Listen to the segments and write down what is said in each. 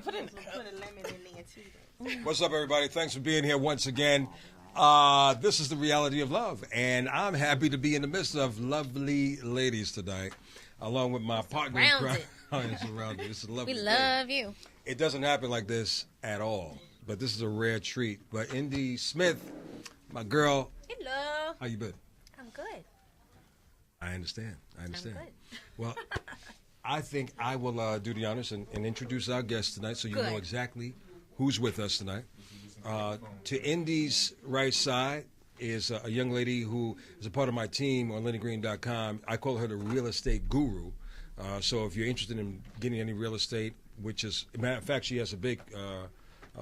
put in the cup. Put a lemon in there too. What's up, everybody? Thanks for being here once again. This is the reality of love, and I'm happy to be in the midst of lovely ladies tonight, along with my partner. It's around it. It's a lovely. We love you. It doesn't happen like this at all, but this is a rare treat. But Indy Smith, my girl. Hello. How you been? I'm good. I understand. I'm good. Well, I think I will do the honors and introduce our guest tonight so you know exactly who's with us tonight. To Indy's right side is a young lady who is a part of my team on LennyGreen.com. I call her the real estate guru. So if you're interested in getting any real estate, which is, matter of fact, she has a big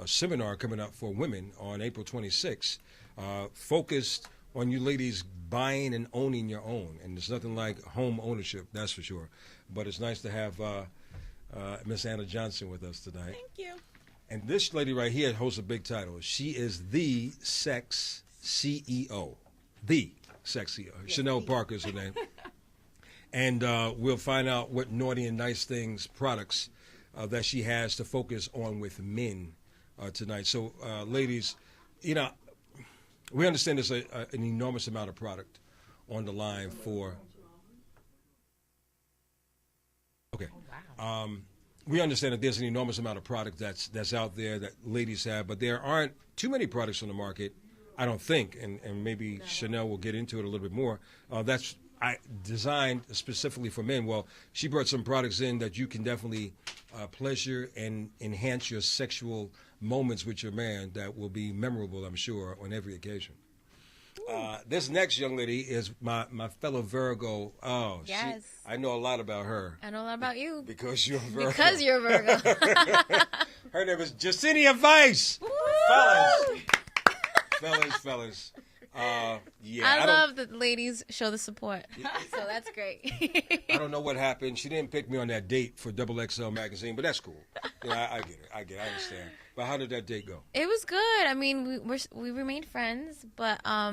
seminar coming up for women on April 26th, focused on you ladies buying and owning your own. And there's nothing like home ownership, that's for sure. But it's nice to have Miss Anna Johnson with us tonight. Thank you. And this lady right here holds a big title. She is the sex CEO. The sex CEO. Yes, Chanel Parker is her name. And we'll find out what naughty and nice things, products that she has to focus on with men tonight. So, ladies, you know, we understand there's an enormous amount of product on the line for. Okay. We understand that there's an enormous amount of product that's out there that ladies have, but there aren't too many products on the market, I don't think, and maybe Chanel will get into it a little bit more. That's designed specifically for men. Well, she brought some products in that you can definitely pleasure and enhance your sexual moments with your man that will be memorable, I'm sure, on every occasion. This next young lady is my fellow Virgo. Oh, yes. I know a lot about her. I know a lot about you. Because you're a Virgo. Because you're a Virgo. Her name is Jessenia Vice. Fellas. Yeah. I love that ladies show the support. So that's great. I don't know what happened. She didn't pick me on that date for XXL magazine, but that's cool. Yeah, I get it. I understand. But how did that date go? It was good. I mean, we remained friends, but I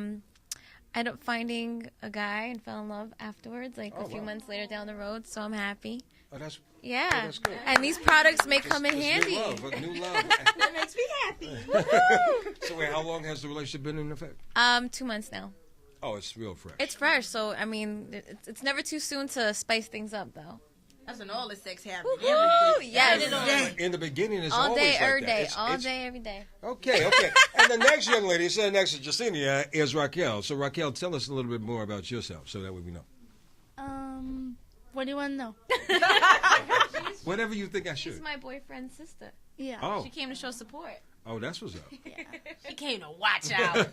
ended up finding a guy and fell in love afterwards, like a few months later down the road. So I'm happy. Oh, that's that's good. And these products may come in handy. New love. That makes me happy. So wait, how long has the relationship been in effect? 2 months now. Oh, it's real fresh. It's fresh, so I mean, it's never too soon to spice things up, though. That's when all the sex happens. Yes. In the beginning, it's all always day, like every that. day, all day, every day. Okay. And the next young lady, sitting next to Jessenia, is Raquel. So Raquel, tell us a little bit more about yourself, so that way we know. What do you want to know? Whatever you think I should. She's my boyfriend's sister. Yeah. Oh. She came to show support. Oh, that's what's up. Yeah. She came to watch out.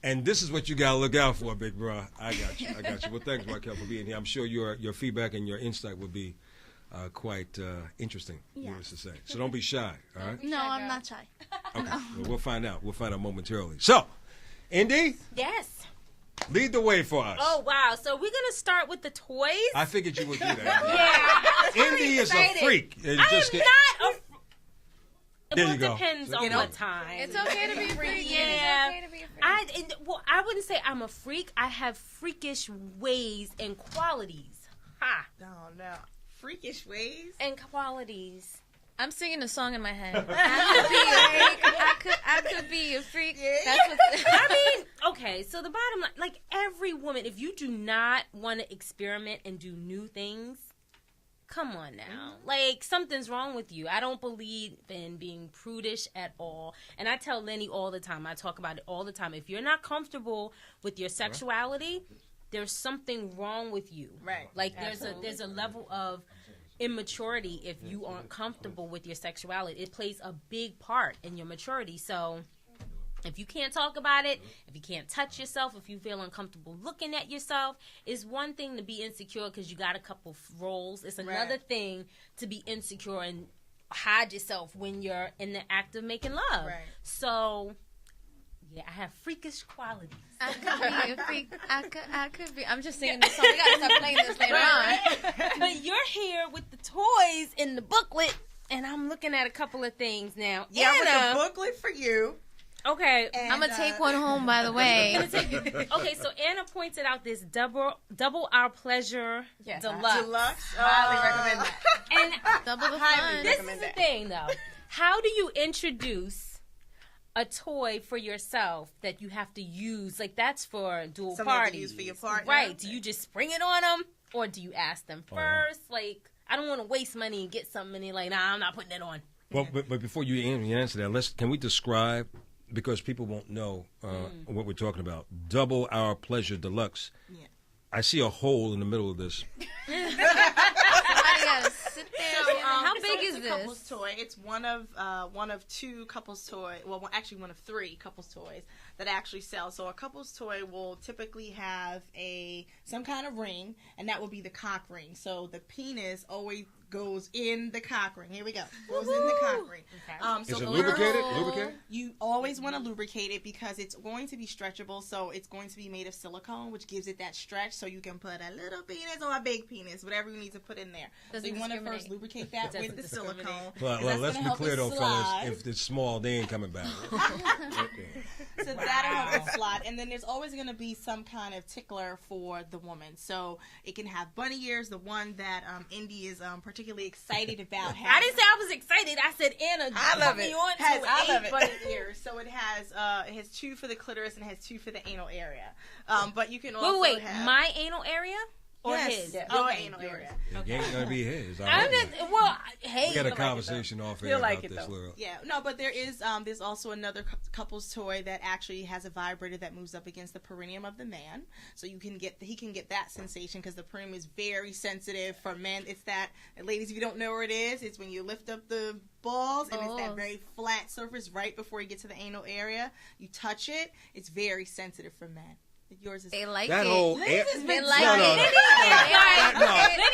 And this is what you gotta look out for, big bro. I got you. Well, thanks, Raquel, for being here. I'm sure your feedback and your insight will be quite interesting. Yeah. Needless to say. So don't be shy. All right. No, I'm not shy. Okay. Well, we'll find out. We'll find out momentarily. So, Indy, Yes. lead the way for us. Oh, wow. So we're going to start with the toys. I figured you would do that. Yeah. Indy is a freak. I am not a There well, you go. It depends on what time. It's okay to be a freak. Yeah. It's okay to be a freak. I wouldn't say I'm a freak. I have freakish ways and qualities. Ha. No. Freakish ways. And qualities. I'm singing a song in my head. I could be a freak. That's what. I mean, okay, so the bottom line, like every woman, if you do not want to experiment and do new things, come on now. Like, something's wrong with you. I don't believe in being prudish at all. And I tell Lenny all the time, I talk about it all the time. If you're not comfortable with your sexuality, there's something wrong with you. Right. Like, there's a level of immaturity if you aren't comfortable with your sexuality. It plays a big part in your maturity. So if you can't talk about it, if you can't touch yourself, if you feel uncomfortable looking at yourself, it's one thing to be insecure because you got a couple roles. It's another thing to be insecure and hide yourself when you're in the act of making love. Right. So yeah, I have freakish qualities. I could be a freak. I could be. I'm just singing this song. We gotta stop playing this later on. But you're here with the toys in the booklet, and I'm looking at a couple of things now. Yeah, Anna, with the booklet for you. Okay. And, I'm gonna take one home, by the way. Okay, so Anna pointed out this double our pleasure deluxe. Deluxe. Highly recommend that. And Double the Highly fun. this is recommend the that. thing, though. How do you introduce a toy for yourself that you have to use? Like, that's for dual Something you have to parties. use for your partner. Right. Do you just spring it on them? Or do you ask them first? Like, I don't want to waste money and get something and they're like, nah, I'm not putting it on. Well, but before you answer that, can we describe, because people won't know what we're talking about, Double Our Pleasure Deluxe. Yeah. I see a hole in the middle of this. Somebody gotta sit there. How big it's is a this? couples toy. It's one of two couples toy. Well, actually one of three couples toys that actually sell. So a couples toy will typically have some kind of ring, and that will be the cock ring. So the penis always goes in the cock ring. Here we go. Goes in the cock ring. Okay. Is it for lubricated? girls, Lubricated? You always want to lubricate it because it's going to be stretchable. So it's going to be made of silicone, which gives it that stretch. So you can put a little penis or a big penis, whatever you need to put in there. Doesn't so you want to discriminate. first lubricate that with the silicone. Well, 'cause that's let's gonna be help clear it though, slide. fellas. If it's small, they ain't coming back. So that'll help it slide. And then there's always going to be some kind of tickler for the woman. So it can have bunny ears, the one that Indy is particularly excited about. I didn't say I was excited. I said, Anna, I love put it. me on to Has it. I love 8 it. bunny Ears. So it has two for the clitoris and it has two for the anal area. But you can Wait, also wait, have my anal area or yes, his? your Okay, anal yours. area. It ain't gonna be his. I'm just, well, hey. We got a you conversation off air You'll about like it, this. though. Little. Yeah, no, but there's also another couple's toy that actually has a vibrator that moves up against the perineum of the man, so he can get that sensation because the perineum is very sensitive for men. It's that, ladies, if you don't know where it is, it's when you lift up the balls and it's that very flat surface right before you get to the anal area. You touch it, it's very sensitive for men. Yours is. They like That it. whole They like no, it.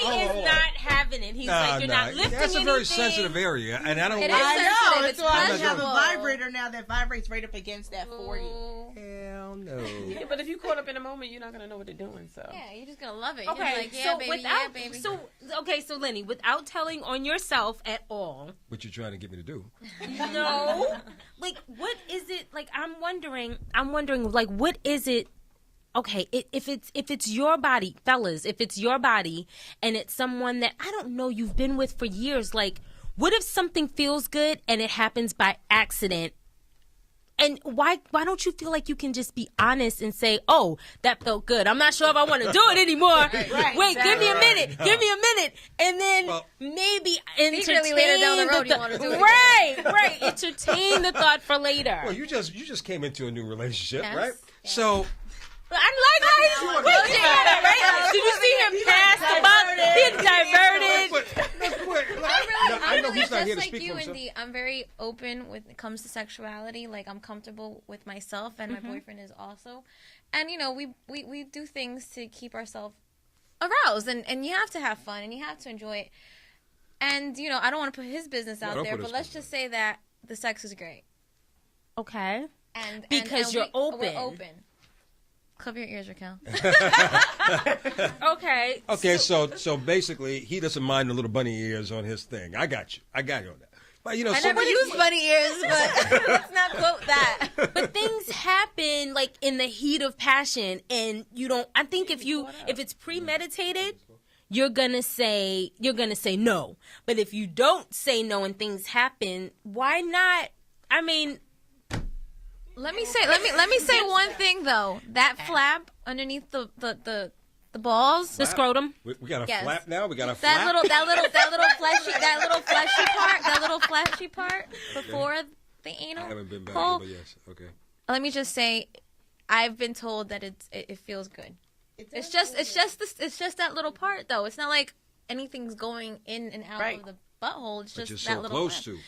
Lenny is not having it. He's like, you're not lifting That's a anything. very sensitive area, and I don't It want. is I know. sensitive. That's It's why I have a pleasurable. vibrator now that vibrates right up against that for you. Hell no. Yeah, but if you caught up in a moment, you're not gonna know what they're doing. So Yeah, you're just gonna love it. You're Okay, gonna be like, yeah, so baby, without, yeah, baby. so Lenny, without telling on yourself at all, What you trying to get me to do? no, like, what is it? Like, I'm wondering, like, what is it? Okay, if it's your body, fellas, if it's your body and it's someone that I don't know you've been with for years, like, what if something feels good and it happens by accident? And why don't you feel like you can just be honest and say, oh, that felt good. I'm not sure if I want to do it anymore. Right, Wait, give me a minute. Give me a minute. And then Well, maybe entertain secretly later down the road you wanna do it. Right. Entertain the thought for later. Well, you just came into a new relationship, Yes. right? Yeah. So I like how he's right? Did you see him pass the buck? He's diverted. I know I'm he's not here to just speak like you, for himself. Indy. I'm very open when it comes to sexuality. Like, I'm comfortable with myself, and my boyfriend is also. And, you know, we do things to keep ourselves aroused, and you have to have fun, and you have to enjoy it. And, you know, I don't want to put his business out don't there, put but his let's business just say that the sex is great. Okay. And Because you're open. We're open. Cover your ears, Raquel. Okay. Okay, so basically, he doesn't mind the little bunny ears on his thing. I got you on that. But you know, I never used bunny ears, but let's not quote that. But things happen like in the heat of passion, and you don't. I think if it's premeditated, you're gonna say no. But if you don't say no and things happen, why not? I mean, Let me say one thing though. That flap underneath the balls. the scrotum. we got a Yes. flap now. We got a That flap. little fleshy part before the anal. I haven't been back, hole. but yes, okay. Let me just say, I've been told that it feels good. It's just that little part though. It's not like anything's going in and out Right. of the butthole. It's But just you're that so little close flap. to.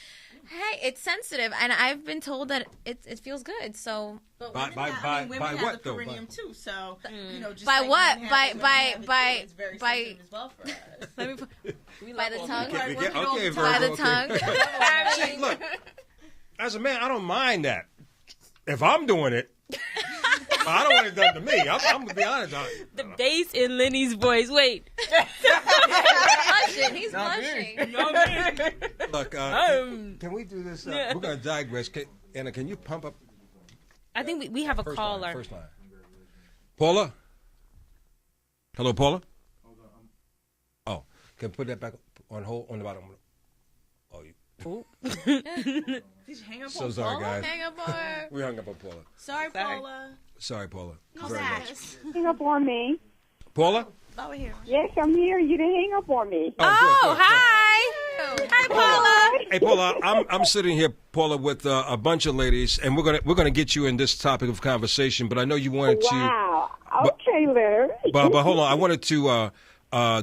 Hey, it's sensitive, and I've been told that it feels good. So But By- women by- have, by- women by have what, the though? perineum too, so you know, just By like what? men have By- it, women by- have it too, by- it's very by- sensitive as well for us. let me put, by the tongue. Okay, working all okay, the Virgo, By the okay. tongue. See, look, as a man, I don't mind that. If I'm doing it, I don't want it done to me. I'm gonna be honest. The bass in Lenny's voice. Wait. He's blushing. Look, can we do this? We're gonna digress. Anna, can you pump up I think we have a First caller. line, first line. Paula? Hello, Paula? Oh, can I put that back on hold on the bottom? Oh, you. Did you hang up So on sorry, Paula? guys. Hang up on her. We hung up on Paula. Sorry, Paula. Sorry, Paula. Come Very back. much. Hang up on me. Paula? Over here. Yes, I'm here. You didn't hang up on me. Oh, hi. Hi, Paula. Hey, Paula, I'm sitting here, Paula, with a bunch of ladies, and we're gonna get you in this topic of conversation. But I know you wanted to. Wow. Okay, Leonard. But hold on, I wanted to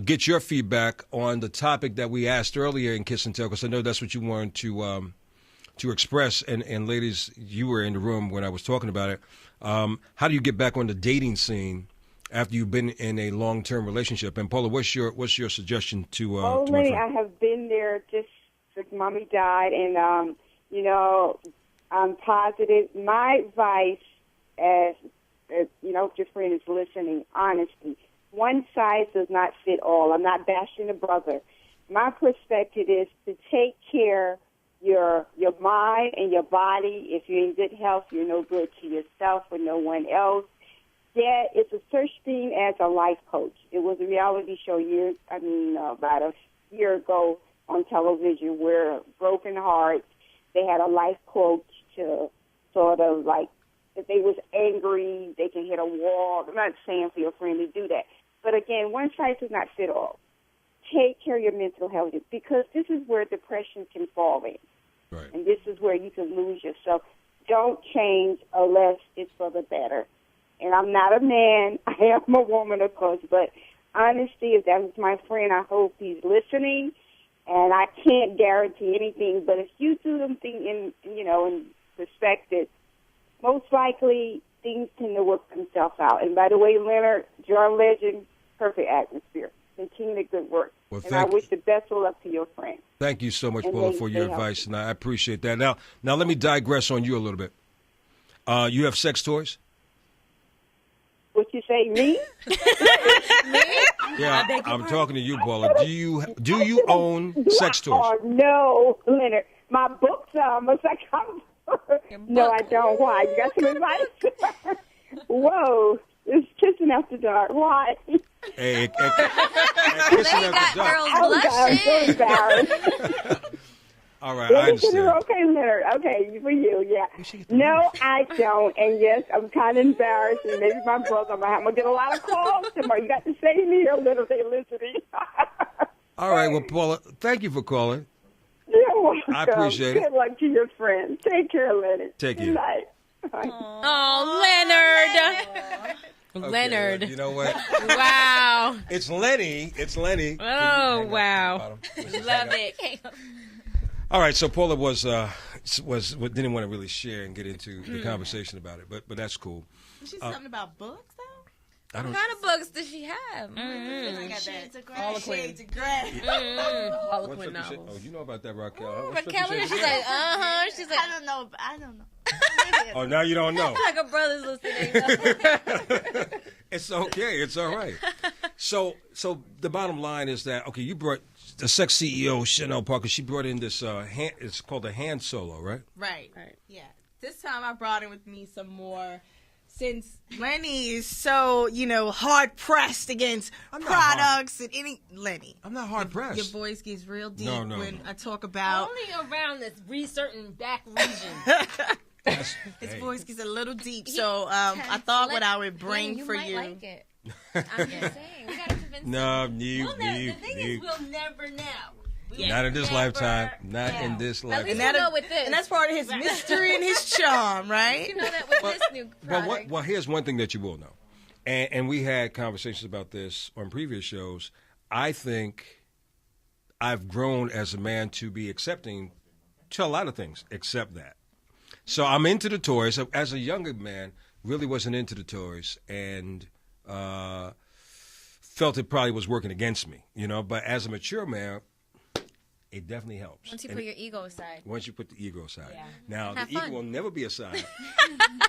get your feedback on the topic that we asked earlier in Kiss and Tell, because I know that's what you wanted to express. And ladies, you were in the room when I was talking about it. How do you get back on the dating scene after you've been in a long-term relationship? And Paula, what's your suggestion to? Oh, to my Lenny, friend? I have been there just since Mommy died, and you know, I'm positive. My advice, as you know, if your friend is listening, honesty. One size does not fit all. I'm not bashing a brother. My perspective is to take care your mind and your body. If you're in good health, you're no good to yourself or no one else. Yeah, it's a such thing as a life coach. It was a reality show about a year ago on television where broken hearts, they had a life coach to sort of like, if they was angry, they can hit a wall. I'm not saying for your friend to do that. But again, one size does not fit all. Take care of your mental health, because this is where depression can fall in. Right. And this is where you can lose yourself. Don't change unless it's for the better. And I'm not a man. I am a woman, of course. But honesty, if that was my friend, I hope he's listening. And I can't guarantee anything. But if you do something in perspective, most likely things tend to work themselves out. And by the way, Leonard, John Legend, perfect atmosphere. Continue the good work. Well, and I wish the best of luck to your friend. Thank you so much, And Paula, they- for your they help advice, you. and I appreciate that. Now let me digress on you a little bit. You have sex toys? What you say, me? Yeah, I'm talking to you, Paula. Do you own sex toys? Oh, no, Leonard. My books are almost like No, I don't. Why? You got some advice? Whoa. It's kissing after dark. Why? Hey, They got girls Oh, God, I'm so blushing. embarrassed. All right, I understand. Okay, Leonard. Okay, for you, yeah. No, I don't. And yes, I'm kind of embarrassed. And maybe my brother, I'm going to get a lot of calls tomorrow. You got to say to me a little bit listening. All right, well, Paula, thank you for calling. You're welcome. I appreciate it. Good luck to your friend. Take care, Leonard. Take Good care. night. Bye. Oh, Leonard. Okay, Leonard. You know what? Wow. It's Lenny. It's Lenny. Oh, Hang wow. on. Love it. All right, so Paula was didn't want to really share and get into the conversation about it, but that's cool. She said something about books, though? I don't. What kind of books does she have? I got Shades of Grey. Shades of Grey. What's Harlequin up, you said? novels. Oh, you know about that, Raquel? Huh? Oh, What's up, Raquel, you said? she's like, She's like, I don't know. Maybe Oh, now you don't know. like her brother's listening. It's okay. It's all right. So the bottom line is that, okay, you brought the sex CEO, Chanel Parker, she brought in this, it's called a hand solo, right? Right. Yeah. This time I brought in with me some more, since Lenny is so, hard pressed against I'm not hard. products and Lenny. I'm not hard pressed. Your voice gets real deep No. when I talk about. Only around this certain back region. His voice gets a little deep, so I thought what I would bring you for might you. like it. I'm just saying, we gotta convince No, The thing is, we'll never know. not in this lifetime. Not know. in this At lifetime. least And we'll know with this. And that's part of his mystery and his charm, right? You know that with this new product. Well, here's one thing that you will know, and we had conversations about this on previous shows. I think I've grown as a man to be accepting to a lot of things, except that. So I'm into the toys. As a younger man, really wasn't into the toys, and felt it probably was working against me, But as a mature man, it definitely helps. Once you And put your ego aside. once you put the ego aside. Yeah. Now, Have the ego fun. will never be aside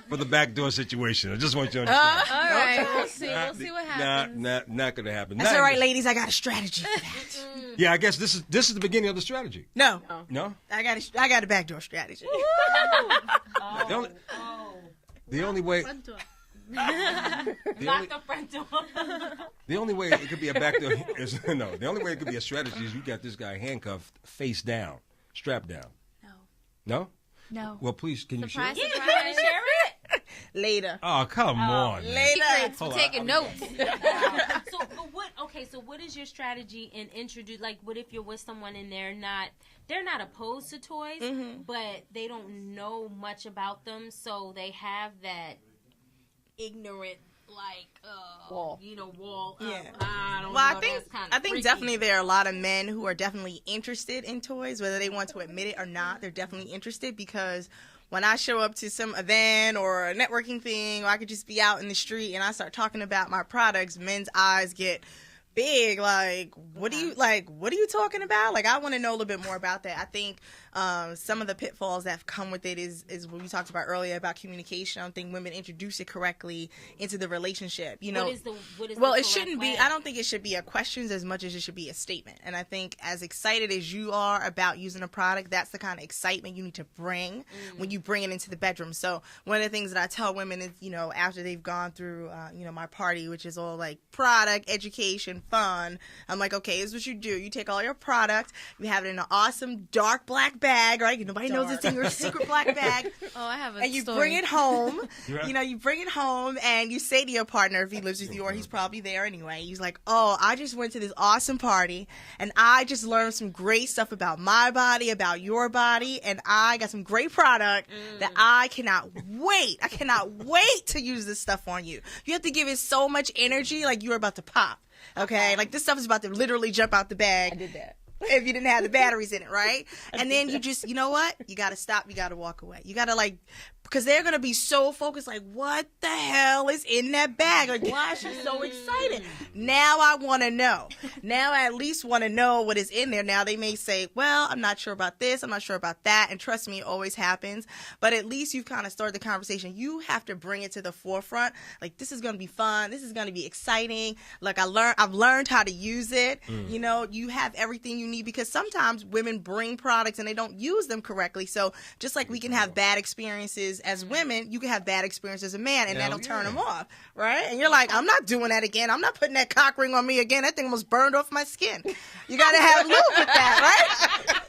for the backdoor situation. I just want you to understand. All right, we'll see. We'll see what happens. Not going to happen. That's Not all in right, this- ladies. I got a strategy for that. Yeah, I guess this is the beginning of the strategy. No, No? I got a backdoor strategy. The only- The only way. Front door. Lock the front door. The only way it could be a backdoor is no. The only way it could be a strategy is you got this guy handcuffed, face down, strapped down. No. No. No. Well, please, can Surprise, you share? Yeah, you want to share it? Later. Oh, come on. man. Later. Secrets. We're taking notes. So, but what? Okay, so what is your strategy in introduce? Like, what if you're with someone and they're not opposed to toys, but they don't know much about them, so they have that ignorant, like, wall. Yeah. I don't Well, know. I think that's kinda freaky. definitely there are a lot of men who are definitely interested in toys, whether they want to admit it or not. They're definitely interested because when I show up to some event or a networking thing, or I could just be out in the street and I start talking about my products, men's eyes get big. Like, what are you talking about? Like, I want to know a little bit more about that. I think some of the pitfalls that come with it is what we talked about earlier about communication. I don't think women introduce it correctly into the relationship. You know, what is well, the it shouldn't correct be. way? I don't think it should be a questions as much as it should be a statement. And I think as excited as you are about using a product, that's the kind of excitement you need to bring when you bring it into the bedroom. So one of the things that I tell women is, you know, after they've gone through, my party, which is all like product, education, fun, I'm like, okay, here's what you do. You take all your product, you have it in an awesome dark black bag, right? Nobody knows it's in your secret black bag. Oh, I have a And you story. bring it home. Yeah. You know, you bring it home and you say to your partner, if he lives with you or he's probably there anyway, he's like, oh, I just went to this awesome party and I just learned some great stuff about my body, about your body, and I got some great product that I cannot wait. I cannot wait to use this stuff on you. You have to give it so much energy like you're about to pop. Okay? Like this stuff is about to literally jump out the bag. I did that. If you didn't have the batteries in it, right? And then you just, you know what? You got to stop. You got to walk away. You got to because they're going to be so focused, like, what the hell is in that bag? Like, why is she so excited? Now I want to know. Now I at least want to know what is in there. Now they may say, well, I'm not sure about this. I'm not sure about that. And trust me, it always happens. But at least you've kind of started the conversation. You have to bring it to the forefront. Like, this is going to be fun. This is going to be exciting. Like, I've learned how to use it. You know, you have everything you need because sometimes women bring products and they don't use them correctly. So just like we can have bad experiences as women, you can have bad experiences as a man, and that'll turn them off, right? And you're like, I'm not doing that again. I'm not putting that cock ring on me again. That thing almost burned off my skin. You got to have lube with that,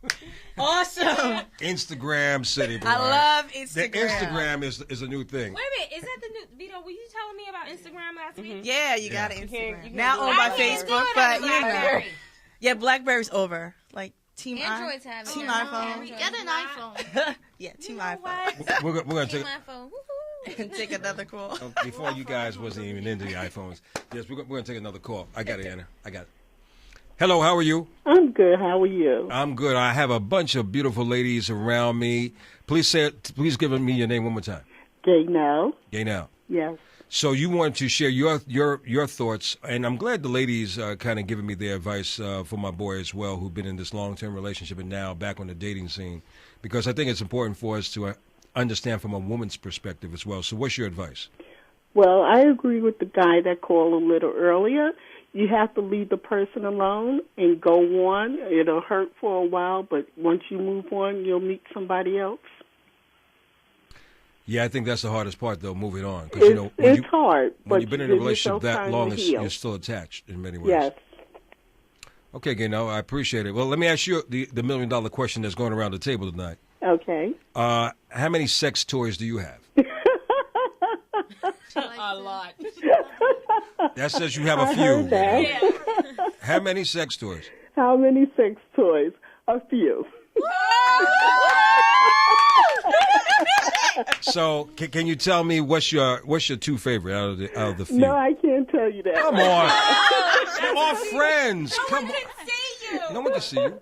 right? Awesome. Instagram city, boy. I love Instagram. The Instagram is a new thing. Wait a minute, is that the new Vito? Were you telling me about Instagram last week? Yeah, you got Yeah. an You Instagram. can't Now do owned it. by I can't do Facebook, it but on the you know. BlackBerry. Yeah, BlackBerry's over. Like Team Androids have it. Team now. iPhone. Androids. Get an iPhone. Yeah, Team know iPhone. what? We're gonna Team take iPhone. Woohoo. Take another call. before you guys wasn't even into the iPhones. Yes, we're gonna take another call. I got it, Anna. I got it. Hello, how are you? I'm good. How are you? I'm good. I have a bunch of beautiful ladies around me. Please please give me your name one more time. Gay now? Gay now. Yes. So you wanted to share your thoughts, and I'm glad the ladies kind of giving me their advice for my boy as well, who've been in this long-term relationship and now back on the dating scene, because I think it's important for us to understand from a woman's perspective as well. So what's your advice? Well, I agree with the guy that called a little earlier. You have to leave the person alone and go on. It'll hurt for a while, but once you move on, you'll meet somebody else. Yeah, I think that's the hardest part, though, moving on. Because It's hard, when but you've been you in a give relationship yourself that time long, to heal. you're still attached in many ways. Yes. Okay, Gaynell, I appreciate it. Well, let me ask you the $1 million question that's going around the table tonight. Okay. How many sex toys do you have? A lot. That says you have a I few. heard that. How many sex toys? How many sex toys? A few. So, can you tell me what's your two favorite out of the few? No, I can't tell you that. Come on, we're all friends. Come on, See you. no one can see you.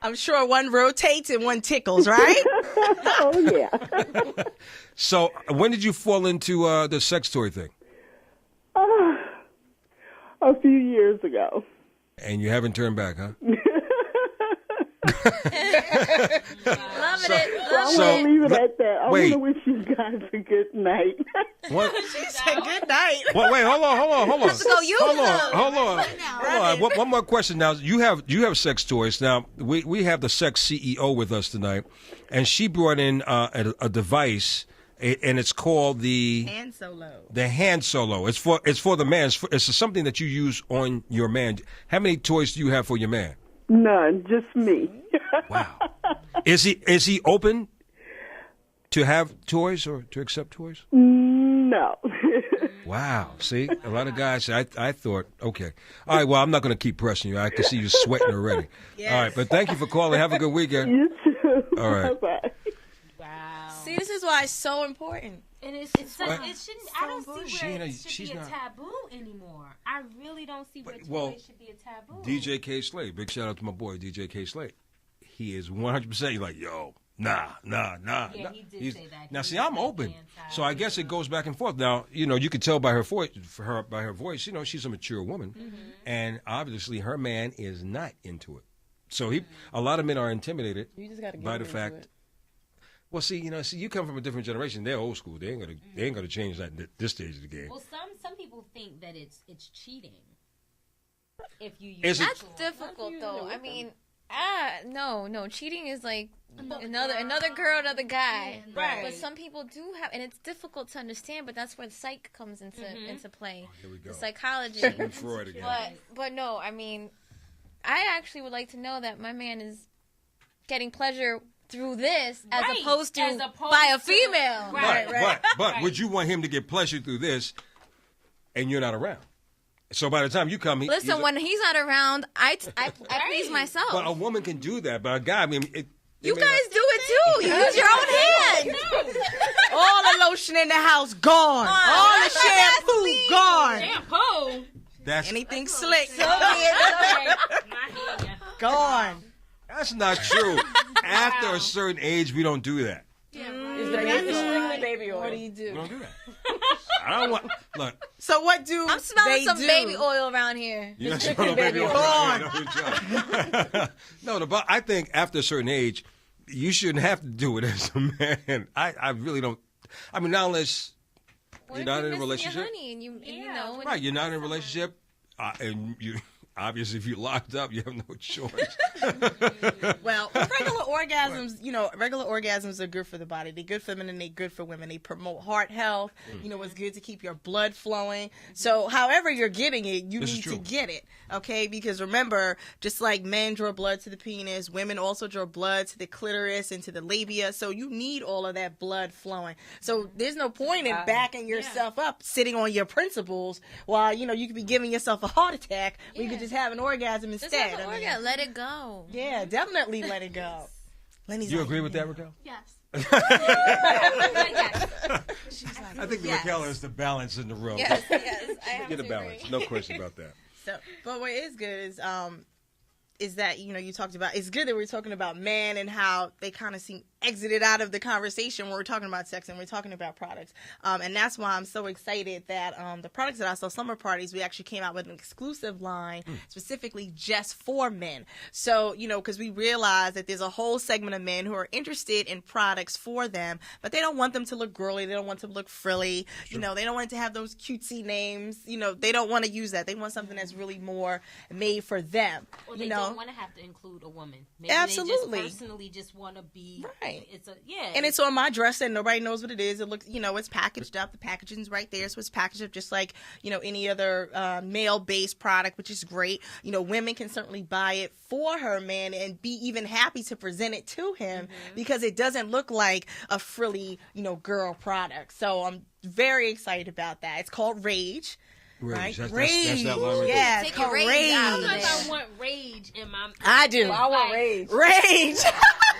I'm sure one rotates and one tickles, right? Oh, yeah. So, when did you fall into the sex toy thing? A few years ago. And you haven't turned back, huh? Loving it. I'm Loving going to it. leave it at that. I wait. want to wish you guys a good night. What? She said good night. Well, wait, hold on. go use hold them. on. One more question. Now, you have sex toys. Now, we have the sex CEO with us tonight, and she brought in a device and it's called the Hand Solo. The hand solo. It's for the man. It's something that you use on your man. How many toys do you have for your man? None, just me. Wow. Is he open to have toys or to accept toys? No. Wow. See, a lot of guys. I thought, okay, all right. Well, I'm not going to keep pressing you. I can see you sweating already. Yes. All right, but thank you for calling. Have a good weekend. You too. All right. Bye-bye. Wow. See, this is why it's so important. And it shouldn't. I don't see where it should be a taboo anymore. I really don't see where toys should be a taboo. DJ K Slade, big shout out to my boy DJ K Slade. He is 100%. He's like, yo, nah. Yeah, he did say that. Now, see, I'm open, so I guess it goes back and forth. Now, you can tell by her voice. She's a mature woman, and obviously her man is not into it. So a lot of men are intimidated by the fact. Well, see, you come from a different generation. They're old school. They ain't gonna change that at this stage of the game. Well, some people think that it's cheating if you use. That's difficult, though. I mean, no. Cheating is like another girl, another guy. Right. But some people do have, and it's difficult to understand. But that's where the psych comes into play. Here we go. The psychology. Freud again. But no, I mean, I actually would like to know that my man is getting pleasure through this as opposed to by a female. But would you want him to get pleasure through this and you're not around? So by the time you come, listen, when he's not around, I please myself. But a woman can do that. But a guy, I mean, you guys do it too. You use your own hand. All the lotion in the house gone. All the shampoo gone. Shampoo. That's anything slick. Gone. That's not true. After a certain age, we don't do that. Yeah, it's strictly baby oil. What do you do? We don't do that. I don't want. Look. So what do I'm smelling some do? baby oil around here. You're not smelling baby oil. No, I think after a certain age, you shouldn't have to do it as a man. I really don't. I mean, not unless you're not in a relationship. Your honey and you know. Right, you're not in a relationship, and you. Obviously, if you're locked up, you have no choice. Well, regular orgasms are good for the body. They're good for men and they're good for women. They promote heart health. It's good to keep your blood flowing. So, however you're getting it, you need to get it, okay? Because remember, just like men draw blood to the penis, women also draw blood to the clitoris and to the labia. So, you need all of that blood flowing. So, there's no point in backing yourself up, sitting on your principles, while, you could be giving yourself a heart attack. Yeah. You could just have an orgasm instead. Just have an orgasm. Let it go. Yeah, definitely let it go. Lenny's you agree with that, Raquel? Yes. I think the Raquel is the balance in the room. Yes, I have Get a balance. Agree. No question about that. So, but what is good is that you talked about. It's good that we're talking about men and how they kind of seem exited out of the conversation when we're talking about sex and we're talking about products. And that's why I'm so excited that the products that I sell, Summer Parties, we actually came out with an exclusive line specifically just for men. So, because we realize that there's a whole segment of men who are interested in products for them, but they don't want them to look girly. They don't want them to look frilly. Sure. They don't want it to have those cutesy names. They don't want to use that. They want something that's really more made for them. Or they don't want to have to include a woman. Maybe Absolutely. They just personally just want to be... Right. And it's on my dresser and nobody knows what it is. It looks, it's packaged up. The packaging's right there. So it's packaged up just like, any other male-based product, which is great. Women can certainly buy it for her man and be even happy to present it to him because it doesn't look like a frilly, girl product. So I'm very excited about that. It's called Rage. Right? That's Rage. that line right yeah, Take it's called your Rage. I don't know if I want rage in my... I do. I want rage. Rage.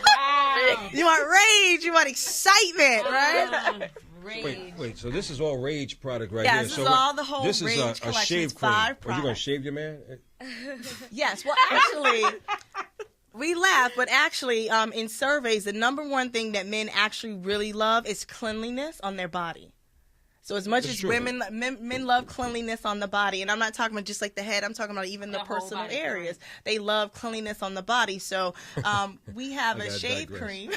Wow. You want rage. You want excitement, right? Rage. Wait. So this is all Rage product right Yeah, here. this so is all the whole this Rage is a collection. shave It's cream. 5 Are you going to products. shave your man? Yes. Well, actually, we laugh, but actually, in surveys, the number one thing that men actually really love is cleanliness on their body. So as much as men love cleanliness on the body, and I'm not talking about just like the head, I'm talking about even the personal areas. They love cleanliness on the body. So we have a shave cream.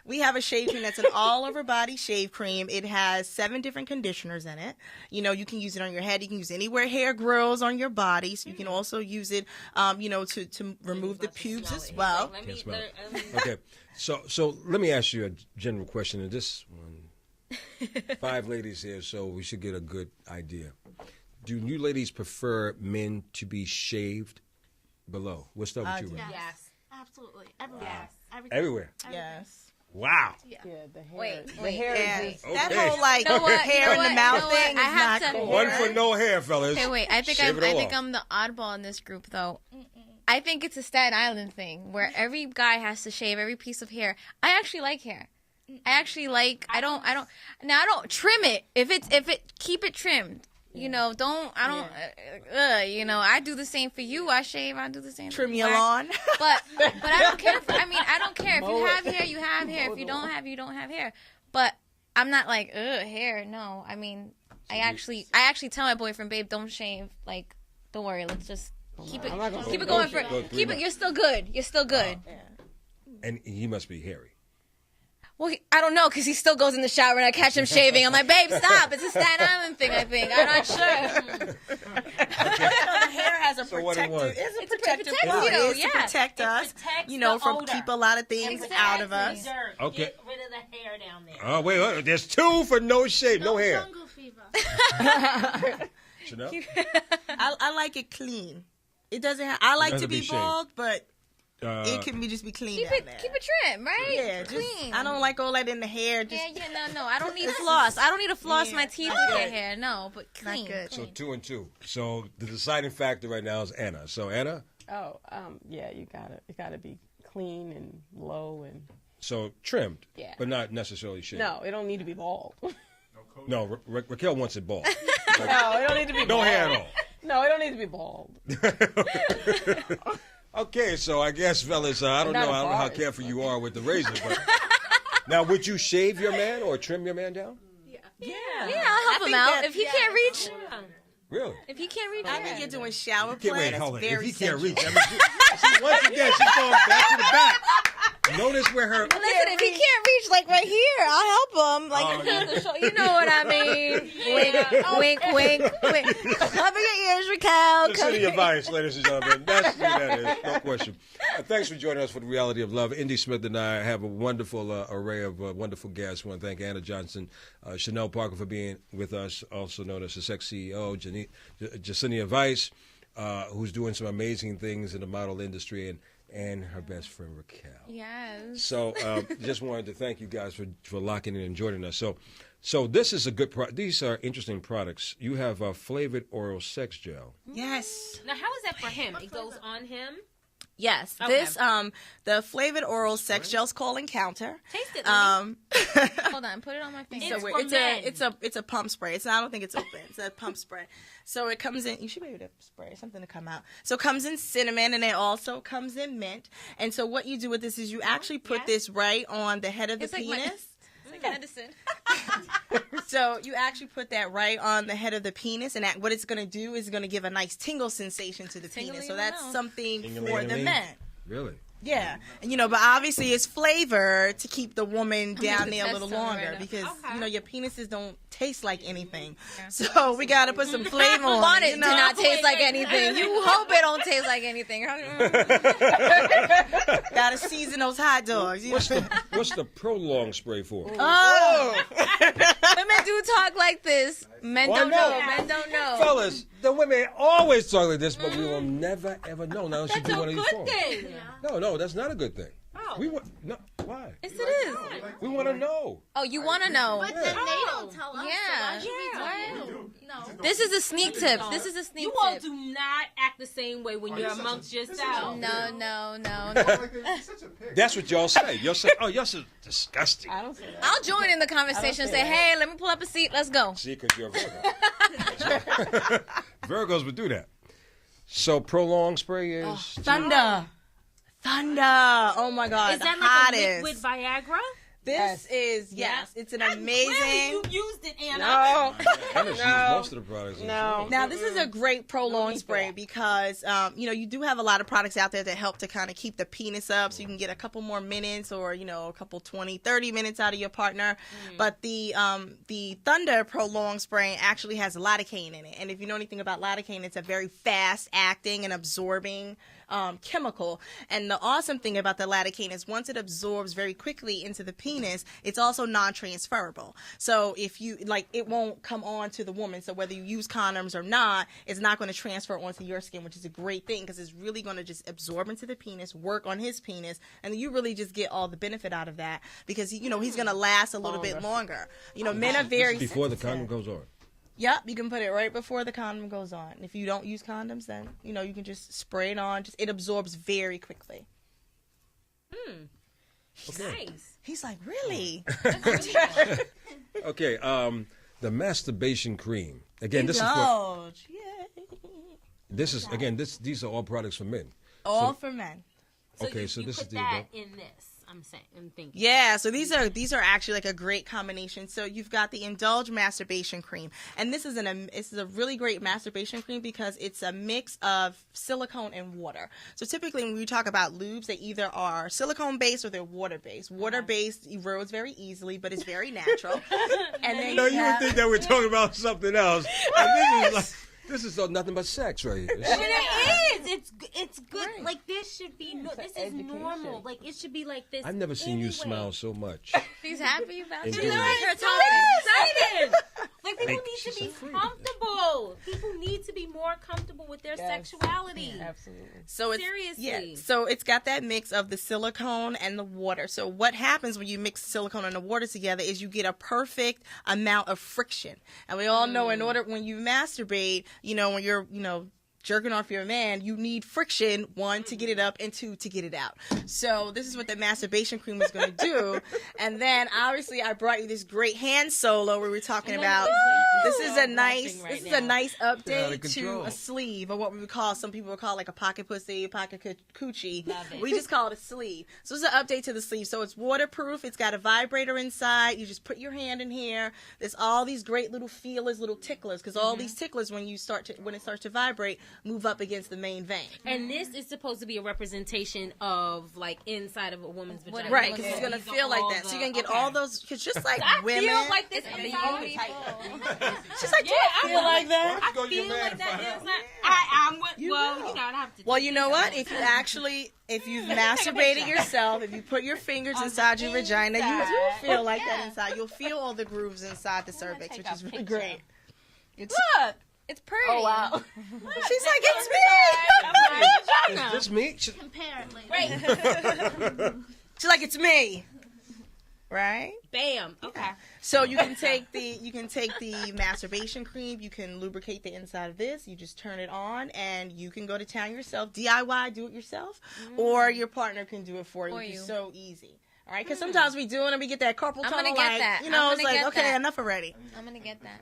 We have a shave cream that's an all-over body shave cream. It has 7 different conditioners in it. You can use it on your head. You can use it anywhere hair grows on your body. So you can also use it, to remove the pubes as well. Okay. So let me ask you a general question. And this one, 5 ladies here, so we should get a good idea. Do you ladies prefer men to be shaved below? What's up with you, man? Yes. Absolutely. Everywhere. Yes. Everywhere. Yes. Wow. Yeah, the hair. Wait, the wait. hair Yeah. is just, That Okay. whole like You know what? hair in the mouth thing is I have not to- cool. One for no hair, fellas. Okay, wait. I think Shave it all off. I'm the oddball in this group, though. I think it's a Staten Island thing where every guy has to shave every piece of hair. I actually like hair. I actually like. I don't trim it. If it keep it trimmed. You know, I do the same for you. I shave. I do the same. Trim for your you. lawn. But I don't care. I don't care. If you have hair, you have hair. If you don't have, you don't have hair. But I'm not like, hair. No. I mean, I actually tell my boyfriend, babe, don't shave. Like, don't worry. Let's just keep it going for. Keep it. You're still good. You're still good. And he must be hairy. Well, I don't know because he still goes in the shower and I catch him shaving. I'm like, babe, stop. It's a Staten Island thing, I think. I'm not sure. The hair has a So what do you want? It's a It's protective protect quality. you, It's to yeah. protect us, protects from the odor. keep a lot of things out of us. Dirt. Okay. Get rid of the hair down there. Oh, wait. There's 2 for no shave, no hair. Jungle fever. Chanel? I like it clean. It doesn't. I like doesn't to be be shaved. bald, but Uh, it can be just be clean Keep down it there. trim, right? Yeah, just, clean. I don't like all that in the hair. Just No. I don't need floss. I don't need to floss my teeth with Okay. your hair. No, but clean. good. So 2 and 2. So the deciding factor right now is Anna. So Anna, yeah, you gotta be clean and low and. so trimmed, Yeah. but not necessarily shaved. No, it don't need to be bald. No, Raquel wants it bald. No, it don't need to be No bald. hair at all. No, it don't need to be bald. Okay, so I guess, fellas, I don't Not know a how forest. careful you are with the razor, but now would you shave your man or trim your man down? Yeah, I'll help him out. If he can't reach, Really? I think you're doing shower Can't play. wait, That's hold on. If very he can't sensual. reach, I mean, see, once again, she's going back to the back. Notice where her. listen, if he can't reach, like right here, I'll help him. Like, you know what I mean? Wink, wink, wink. Cover your ears, Raquel. Jessenia Vice, ladies and gentlemen. That's who that is, no question. Thanks for joining us for the Reality of Love. Indy Smith and I have a wonderful array of wonderful guests. I want to thank Anna Johnson, Chanel Parker for being with us, also known as the Sex CEO, Jessenia Vice, who's doing some amazing things in the model industry, and her best friend Raquel. Yes. So just wanted to thank you guys for locking in and joining us. So this is a good these are interesting products. You have a flavored oral sex gel. Yes. Now, how is that for him? It goes on him? Yes. Okay. This the flavored oral sex gel's called Encounter. Taste it, Hold on, put it on my finger. It's So for men. it's a pump spray. I don't think it's open. It's a pump spray. So it comes in. You should be able to spray something to come out. So it comes in cinnamon, and it also comes in mint. And so what you do with this is you actually put this right on the head of the It's like penis. It's like medicine. So you actually put that right on the head of the penis, and what it's going to do is going to give a nice tingle sensation to the penis. So that's something for the Ting-a-ling-a-ling. men. Really? Yeah, and but obviously it's flavor to keep the woman down there a test little some longer right now. because your penises don't taste like anything. So we got to put some flavor on Want it. it to not taste like anything. You hope it don't taste like anything. Got to season those hot dogs. What's the prolong spray for? Oh, Women do talk like this. Men Well, don't I know. know. Men don't know. Fellas, the women always talk like this, but we will never ever know. Now she do one of these Good phones. thing. No, that's not a good thing. Oh. We want why? Yes, it is. We want to know. Oh, you want to know? But then they don't tell us. Yeah. So why should we tell you? No. This is a sneak tip. This is a sneak You all tip. do not act the same way when you're amongst yourselves. No. That's what y'all say. Y'all say, oh, y'all so disgusting. I don't say that. I'll join in the conversation and say, hey, let me pull up a seat. Let's go. See, because you're a Virgo. Virgos would do that. So prolong spray is thunder. Oh my God, Is the that hottest. like a liquid Viagra? This is it's an amazing. Really? You used it, Anna. No. Anna used most of the products. No. Now this is a great prolong spray because you do have a lot of products out there that help to kind of keep the penis up so you can get a couple more minutes or a couple 20-30 minutes out of your partner. But the Thunder prolong spray actually has lidocaine in it, and if you know anything about lidocaine, it's a very fast acting and absorbing chemical. And the awesome thing about the lidocaine is once it absorbs very quickly into the penis, it's also non-transferable. So if you it won't come on to the woman. So whether you use condoms or not, it's not going to transfer onto your skin, which is a great thing because it's really going to just absorb into the penis, work on his penis, and you really just get all the benefit out of that because he's going to last a little bit longer. Men are very before the condom goes on. Yep, you can put it right before the condom goes on. If you don't use condoms, then you can just spray it on. It absorbs very quickly. Okay. Nice. He's like, really? Okay. The masturbation cream. Again, this Indulge. these are all products for men. All for men. Okay, you so this put is the that in this. I'm thinking. Yeah, so these are actually like a great combination. So you've got the Indulge masturbation cream, and this is a really great masturbation cream because it's a mix of silicone and water. So typically when we talk about lubes, they either are silicone based or they're water based. Water based erodes very easily, but it's very natural. And then you would think that we're talking about something else. And this is nothing but sex right here. But it is. It's good. Right. Like this should be. This is normal. Like it should be like this. I've never seen you smile so much. He's happy about And it. doing You're it. Excited. Like people Like, need to she's be afraid. comfortable. People need to be more comfortable with their sexuality. Absolutely. So Seriously. So it's got that mix of the silicone and the water. So what happens when you mix silicone and the water together is you get a perfect amount of friction. And we all know when you masturbate, when you're, jerking off your man, you need friction, 1, to get it up, and 2, to get it out. So this is what the masturbation cream is going to do. And then obviously I brought you this great hand solo where we're talking about this is a nice update to a sleeve, or what we would call, some people would call like a pocket pussy, pocket coochie. We just call it a sleeve. So it's an update to the sleeve. So it's waterproof. It's got a vibrator inside. You just put your hand in here. There's all these great little feelers, little ticklers, because all these ticklers when it starts to vibrate move up against the main vein. And this is supposed to be a representation of like inside of a woman's vagina. Right, because it's gonna feel like that. So you're gonna get all those. Because just like women, I feel like this And inside. she's like, I feel like that. I feel like that inside. I'd have to. Well, you know what? If you've masturbated yourself, if you put your fingers inside your vagina, you do feel like that inside. You'll feel all the grooves inside the cervix, which is really great. Look, it's pretty. Oh wow! She's like, it's me. Is this me? Right. She's like, it's me. Right? Bam. Okay. So you can take the masturbation cream, you can lubricate the inside of this, you just turn it on, and you can go to town yourself, DIY, do it yourself, or your partner can do it for you, which is so easy. All right? Because sometimes we do it and we get that carpal tunnel. I'm gonna get that. It's like, okay, enough already. I'm gonna get that.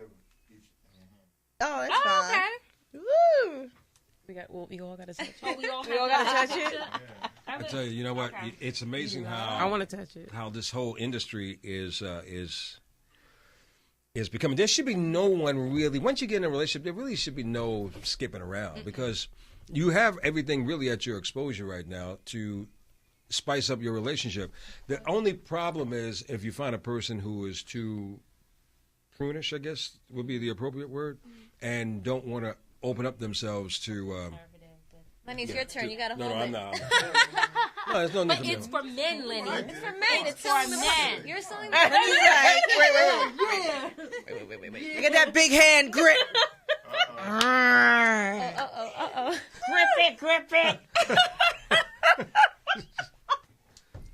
Oh, that's fine. Okay. Woo! We all got to touch it. We all gotta touch it. I tell you, you know what? Okay. It's amazing how I want to touch it. how this whole industry is becoming. There should be no one really. Once you get in a relationship, there really should be no skipping around because you have everything really at your exposure right now to spice up your relationship. The only problem is if you find a person who is too prunish, I guess would be the appropriate word, and don't want to open up themselves to. Lenny, it's your turn. You gotta hold No, it. I'm not. No, there's no need But for me. it's for men, Lenny. It's for men. It's for selling the men. You're selling And the he's like, wait. You get that big hand grip. Grip it.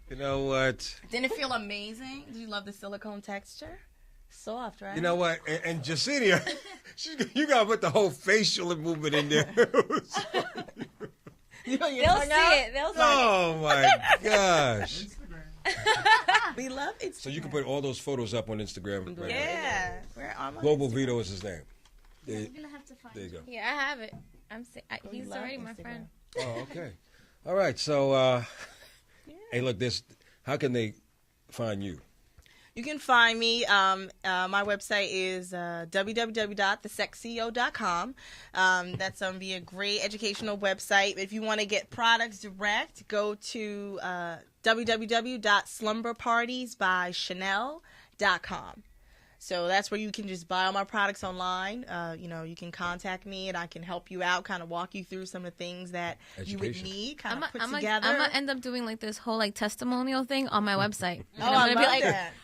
You know what? Didn't it feel amazing? Did you love the silicone texture? Soft, right? You know what? And Jessenia, you got to put the whole facial movement in there. They'll see it. They'll see it. Oh my gosh! We love it. So you can put all those photos up on Instagram. Right now. Yeah. We're on Global Vito is his name. There, I'm gonna have to find there you go. Yeah, I have it. He's love already my Instagram. friend. Oh, okay. All right. So, hey, look, how can they find you? You can find me. My website is www.thesexceo.com. That's going to be a great educational website. If you want to get products direct, go to www.slumberpartiesbychanel.com. So that's where you can just buy all my products online. You can contact me and I can help you out, kind of walk you through some of the things that you would need, kind of put together. I'm gonna end up doing like this whole like testimonial thing on my website. Oh, I'm gonna be like that.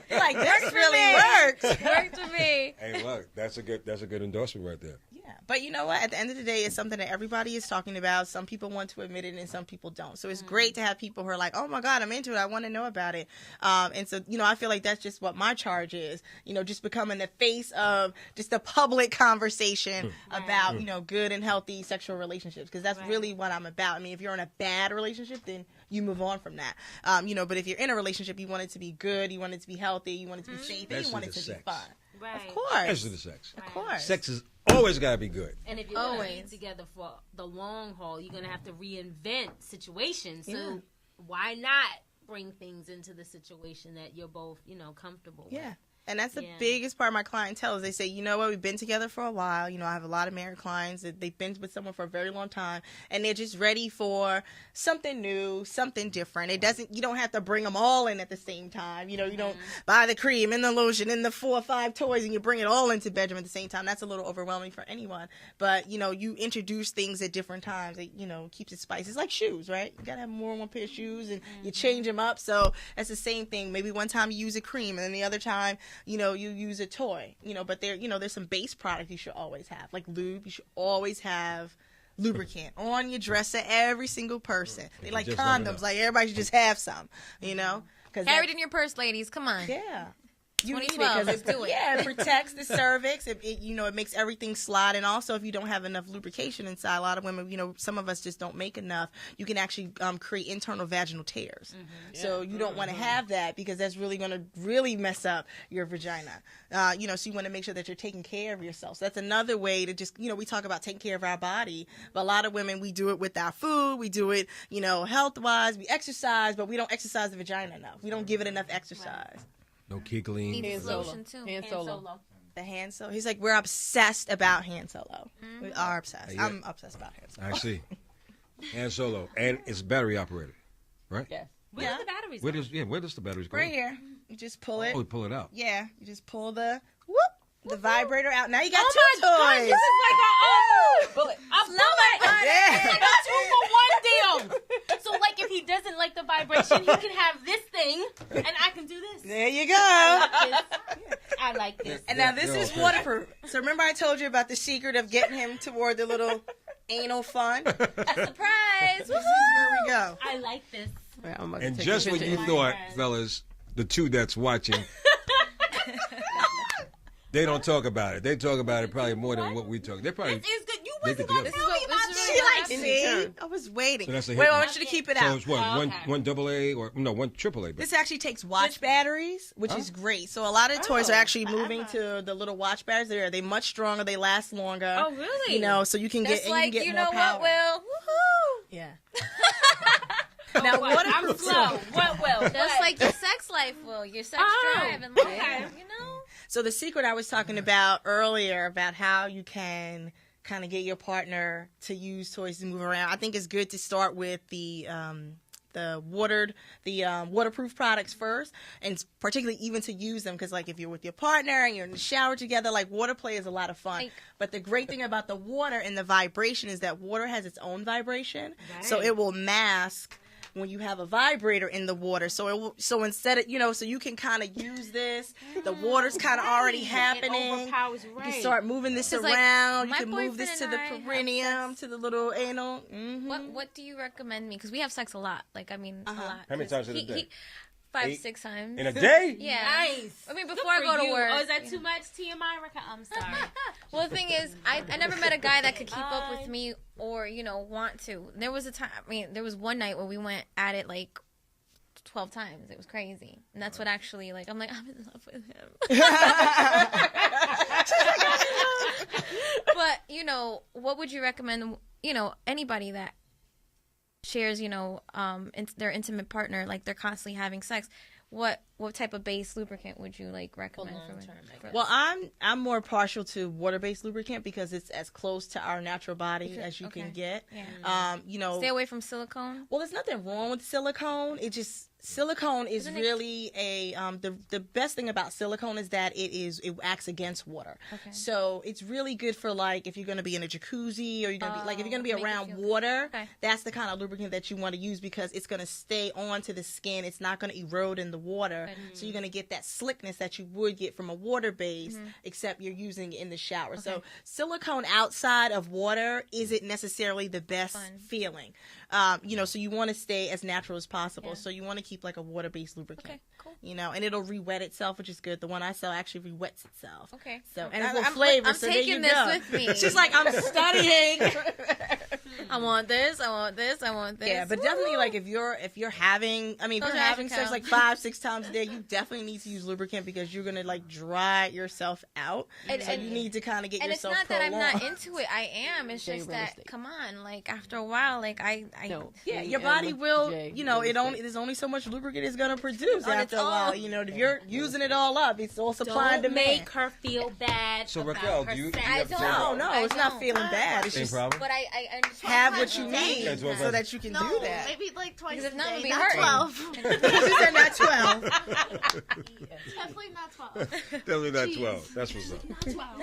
Like this really works. Worked for me. Hey, look, that's a good endorsement right there. Yeah, but you know what? At the end of the day, it's something that everybody is talking about. Some people want to admit it, and some people don't. So it's great to have people who are like, "Oh my God, I'm into it. I want to know about it." And so, I feel like that's just what my charge is. Just becoming the face of just a public conversation about good and healthy sexual relationships, because that's really what I'm about. I mean, if you're in a bad relationship, then you move on from that. But if you're in a relationship, you want it to be good, you want it to be healthy, you want it to be safe, and you want it to be fun. Right. Of course. Especially the sex. Of course. Sex is always got to be good. And if you're going to be together for the long haul, you're going to have to reinvent situations. So why not bring things into the situation that you're both, comfortable with? And that's the biggest part of my clientele is they say, you know what, we've been together for a while. I have a lot of married clients that they've been with someone for a very long time, and they're just ready for something new, something different. You don't have to bring them all in at the same time. You don't buy the cream and the lotion and the 4 or 5 toys and you bring it all into bedroom at the same time. That's a little overwhelming for anyone. But, you introduce things at different times. It, keeps it spicy. It's like shoes, right? You got to have more than one pair of shoes and you change them up. So that's the same thing. Maybe one time you use a cream and then the other time, you use a toy, but there's some base product you should always have. Like lube, you should always have lubricant on your dresser, every single person. They like condoms, like everybody should just have some, Carry it in your purse, ladies. Come on. Yeah. You need it 2012, because let's do it. It protects the cervix. It makes everything slide. And also, if you don't have enough lubrication inside, a lot of women, some of us just don't make enough. You can actually create internal vaginal tears. So you don't want to have that because that's really going to really mess up your vagina. So you want to make sure that you're taking care of yourself. So that's another way to just, we talk about taking care of our body, but a lot of women, we do it with our food. We do it, health-wise. We exercise, but we don't exercise the vagina enough. We don't give it enough exercise. No giggling. Needs lotion too. Hand solo. The hand solo. He's like, we're obsessed about hand solo. We are obsessed. Yeah. I'm obsessed about hand solo. I see. Hand solo. And it's battery operated, right? Yes. Where do the batteries Where does the batteries go? Right here. You just pull it. Oh, you pull it out. Yeah. You just pull the vibrator out. Now you got 2 God, toys. this is like Bullet. a bullet. Yeah. Like a 2-for-1 deal. So, like, if he doesn't like the vibration, he can have this thing, and I can do this. There you go. I like this. And now this is waterproof. So remember I told you about the secret of getting him toward the little anal fun? A surprise. This is where we go. I like this. Yeah, I'm about to And take just a when picture. you thought, fellas, the 2 that's watching, they don't talk about it. They talk about it probably more than what we talk. They probably. It's good. You They wasn't could going do to it. tell me about This is this. She like, In see? return. I was waiting. So that's a Wait, hit. I want you to keep it So out. it's what? Oh, okay. One AA or no, one AAA. This actually takes watch batteries, which is great. So a lot of toys are actually moving to the little watch batteries. They're much stronger. They last longer. Oh, really? So you can That's get like, you can you get more know power. what, Will? Woohoo! Yeah. Now, what I'm slow. What will? Just like your sex life, Will. Your sex drive and life, So the secret I was talking about earlier about how you can kind of get your partner to use toys to move around. I think it's good to start with the waterproof products first, and particularly even to use them because like if you're with your partner and you're in the shower together, like water play is a lot of fun. But the great thing about the water and the vibration is that water has its own vibration, so it will mask when you have a vibrator in the water. So instead of, so you can kind of use this. The water's kind of already happening. Overpowers, You can start moving this It's like, around. my You can move this boyfriend to the and I have perineum, sex. to the little anal. Mm-hmm. What do you recommend me? Because we have sex a lot. Like, I mean, a lot. How many times in a day? 5, 8 6 times. In a day? Yeah. Nice. I mean, Good before I for go to you. work. Oh, is that too much TMI? I'm sorry. Well, the thing is, I never met a guy that could keep up with me or, want to. There was a time, there was one night where we went at it like 12 times. It was crazy. And that's what actually, like, I'm like, I'm in love with him. But, what would you recommend, anybody that shares, their intimate partner, like they're constantly having sex. what type of base lubricant would you like recommend for Well, I'm more partial to water-based lubricant because it's as close to our natural body as you can get. Yeah. Stay away from silicone. Well, there's nothing wrong with silicone. It just silicone is really the best thing about silicone is that it acts against water. Okay. So it's really good for like if you're going to be in a jacuzzi or you're going to be like if you're going to be around water. Okay. That's the kind of lubricant that you want to use because it's going to stay onto the skin. It's not going to erode in the water. So you're going to get that slickness that you would get from a water base, except you're using it in the shower. Okay. So silicone outside of water isn't necessarily the best feeling. So you want to stay as natural as possible. Yeah. So you want to keep like a water-based lubricant. Okay, cool. And it'll re-wet itself, which is good. The one I sell actually re-wets itself. Okay. So and it's flavor. I'm so taking this with me. She's like, I'm studying. I want this. I want this. I want this. Yeah, but definitely like if you're having sex like 5-6 times a day, you definitely need to use lubricant because you're gonna like dry yourself out. And you need to kind of get yourself. And it's not that I'm not into it. I am. It's just that come on, like after a while, like your body will. There's only so much lubricant it's gonna produce after a while. If you're using it all up, it's all supply and demand. Don't make her feel bad. So Raquel, do you? No, it's not feeling bad. It's same just problem. But I understand. Have what you need so that you can do that. Maybe like twice a day. Not not 12. She said not 12. Definitely not 12. Definitely not 12. That's what's up. Not 12.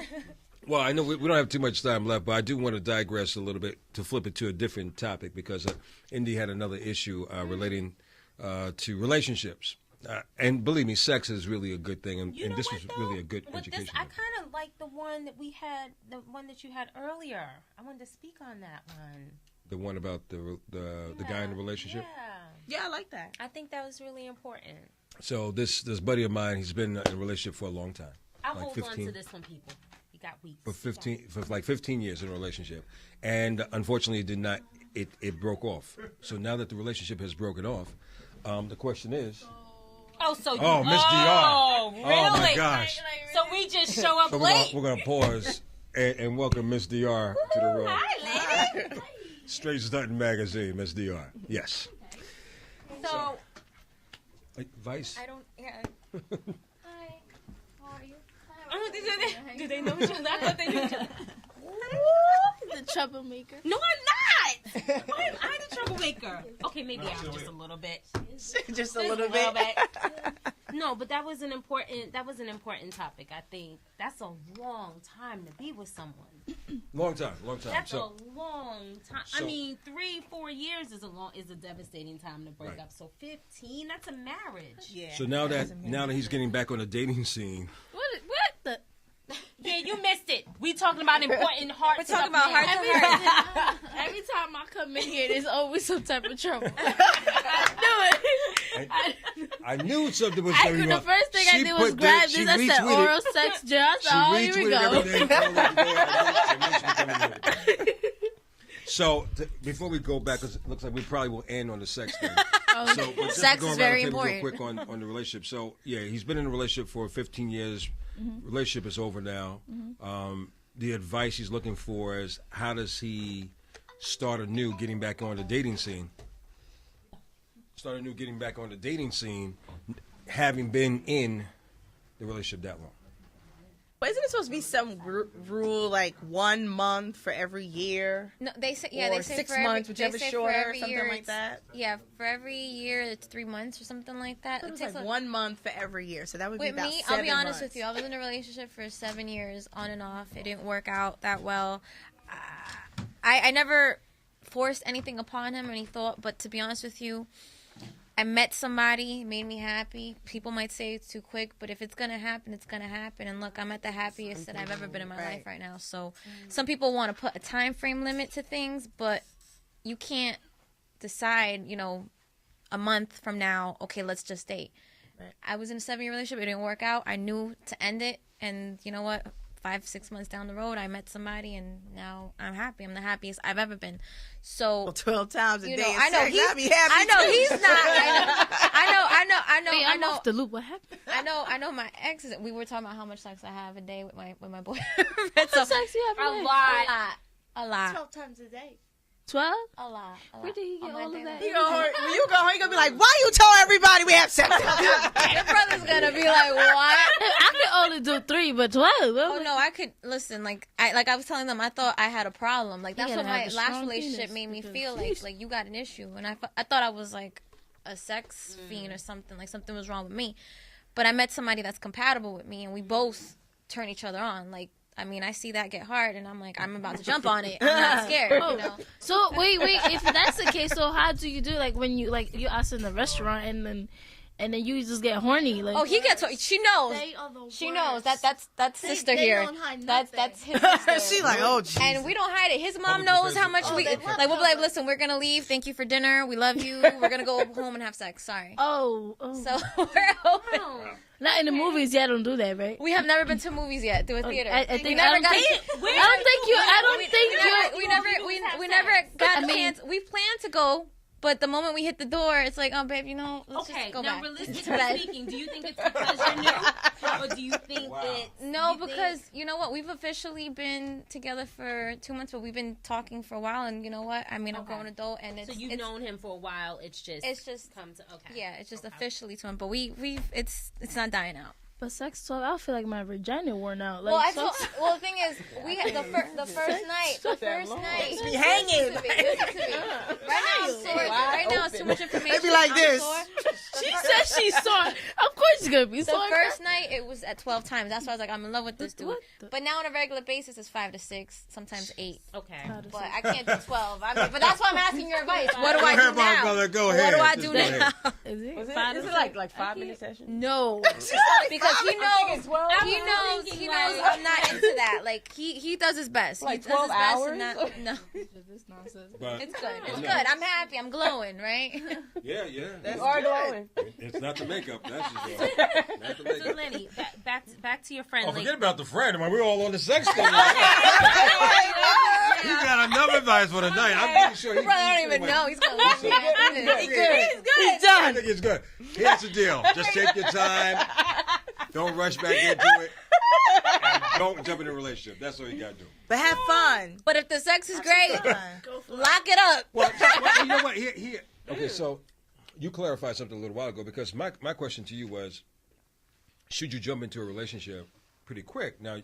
Well, I know we don't have too much time left, but I do want to digress a little bit to flip it to a different topic because Indy had another issue relating to relationships. And believe me, sex is really a good thing, and this was really a good education. I kind of like the one that we had, the one that you had earlier. I wanted to speak on that one. The one about the guy in the relationship? Yeah, I like that. I think that was really important. So this buddy of mine, he's been in a relationship for a long time. I'll hold on to this one, people. We got weeks. For like 15 years in a relationship. And unfortunately, it broke off. So now that the relationship has broken off, the question is... Miss DR. Oh, really? Oh, my gosh. So we just show up late. We're going to pause and welcome Miss DR to the room. Hi, lady. Straight Stunting Magazine, Miss DR. Yes. So Vice? I don't... Yeah. Hi. How are you? Do they know each other? I thought they knew each other. The troublemaker. No, I'm not. Why am I the troublemaker? Okay, maybe I'm just a little bit. Just a little bit. No, but that was an important topic. I think that's a long time to be with someone. Long time. That's a long time. I mean, 3-4 years is a devastating time to break up. So 15, that's a marriage. Yeah. So now that he's getting back on the dating scene. What the? Yeah, you missed it. We talking about important heart. We're talking about heart to heart. Every time I come in here, there's always some type of trouble. I knew something was going on. The first thing I did was grab this. I said oral sex just. Oh, here we go. So before we go back, 'cause it looks like we probably will end on the sex thing. So sex is very important. Real quick on the relationship. So yeah, he's been in a relationship for 15 years. Mm-hmm. Relationship is over now. Mm-hmm. The advice he's looking for is how does he start anew, getting back on the dating scene? Getting back on the dating scene, having been in the relationship that long. But isn't it supposed to be some rule like 1 month for every year? No, they say they say 6 months, whichever shorter, something like that. Yeah, for every year it's 3 months or something like that. It takes like 1 month for every year, so that would be about 7 months. I'll be honest with you. I was in a relationship for 7 years, on and off. It didn't work out that well. I never forced anything upon him or any thought, but to be honest with you, I met somebody, it made me happy. People might say it's too quick, but if it's going to happen, it's going to happen. And look, I'm at the happiest that I've ever been in my life right now. So some people want to put a time frame limit to things, but you can't decide, a month from now, okay, let's just date. Right. I was in a 7-year relationship. It didn't work out. I knew to end it. And you know what? 5-6 months down the road, I met somebody, and now I'm happy. I'm the happiest I've ever been. So 12 times a day. I know he's not. I know. Off the loop. What happened? I know. My ex. We were talking about how much sex I have a day with my boyfriend. How much sex you have a day? A lot. 12 times a day. 12? A lot. Where did he get all of that? When you go home, he gonna be like, "Why you told everybody we have sex?" Your brother's gonna be like, "What?" I can only do 3, but 12. Oh no, I could listen. Like I was telling them, I thought I had a problem. Like that's You what gotta my have a last strong relationship penis made me because- feel like you got an issue, and I thought I was like a sex fiend or something. Like something was wrong with me. But I met somebody that's compatible with me, and we both turn each other on. Like. I mean, I see that get hard, and I'm like, I'm about to jump on it. I'm not scared, you know. So wait, if that's the case, so how do you do like when you us in the restaurant and then you just get horny? Like, Oh, he gets. She knows. She knows that's sister here. That's his sister. She's like, "Oh, geez." And we don't hide it. His mom knows how much we like. We'll be like, listen, we're gonna leave. Thank you for dinner. We love you. We're gonna go home and have sex. Sorry. Oh. So we're open. Not in the movies. Yeah, don't do that, right? We have never been to movies yet. To a theater. I think we never got. We never got a chance. We planned to go. But the moment we hit the door, it's like, oh, babe, let's just go now back. realistically speaking, do you think it's because you're new? Or do you think it's... No, because, you know what? We've officially been together for 2 months, but we've been talking for a while, and you know what? I mean, I'm a grown adult, and it's... So you've known him for a while, it's just come to... Okay. Yeah, it's just officially 2 months, but it's not dying out. But sex talk, I feel like my vagina worn out. Like, the thing is, we had the first night. It's be hanging. Listen to me. Right now, I'm sore. Right now, it's too much information. They be like this. She said she's sore. Of course she's gonna be sore. The first night, it was at 12 times. That's why I was like, I'm in love with this dude. But now on a regular basis, it's 5 to 6, sometimes 8. Okay. But I can't do 12. But that's why I'm asking your advice. What do I do now? Brother, go ahead. What do I do now? Is it like 5-minute session? No, because he knows I'm not into that. Like he does his best. Like he does 12 his best hours? and not, no, But, it's good. It's good. I'm happy. I'm glowing, right? yeah. You are glowing. It's not the makeup. That's just not the So makeup. Lenny, back to your friend. Oh, forget about the friend. I mean, we're all on the sex thing. He got enough advice for the night. I'm pretty sure Brother, I don't even know. He's gonna leave me after this. He's good. He's done. I think it's good. Here's the deal. Just take your time. Don't rush back into it. And don't jump in a relationship. That's all you got to do. But have fun. But if the sex is great, lock it up. Well, you know what? Here. Okay, so you clarified something a little while ago because my question to you was, should you jump into a relationship pretty quick? Now,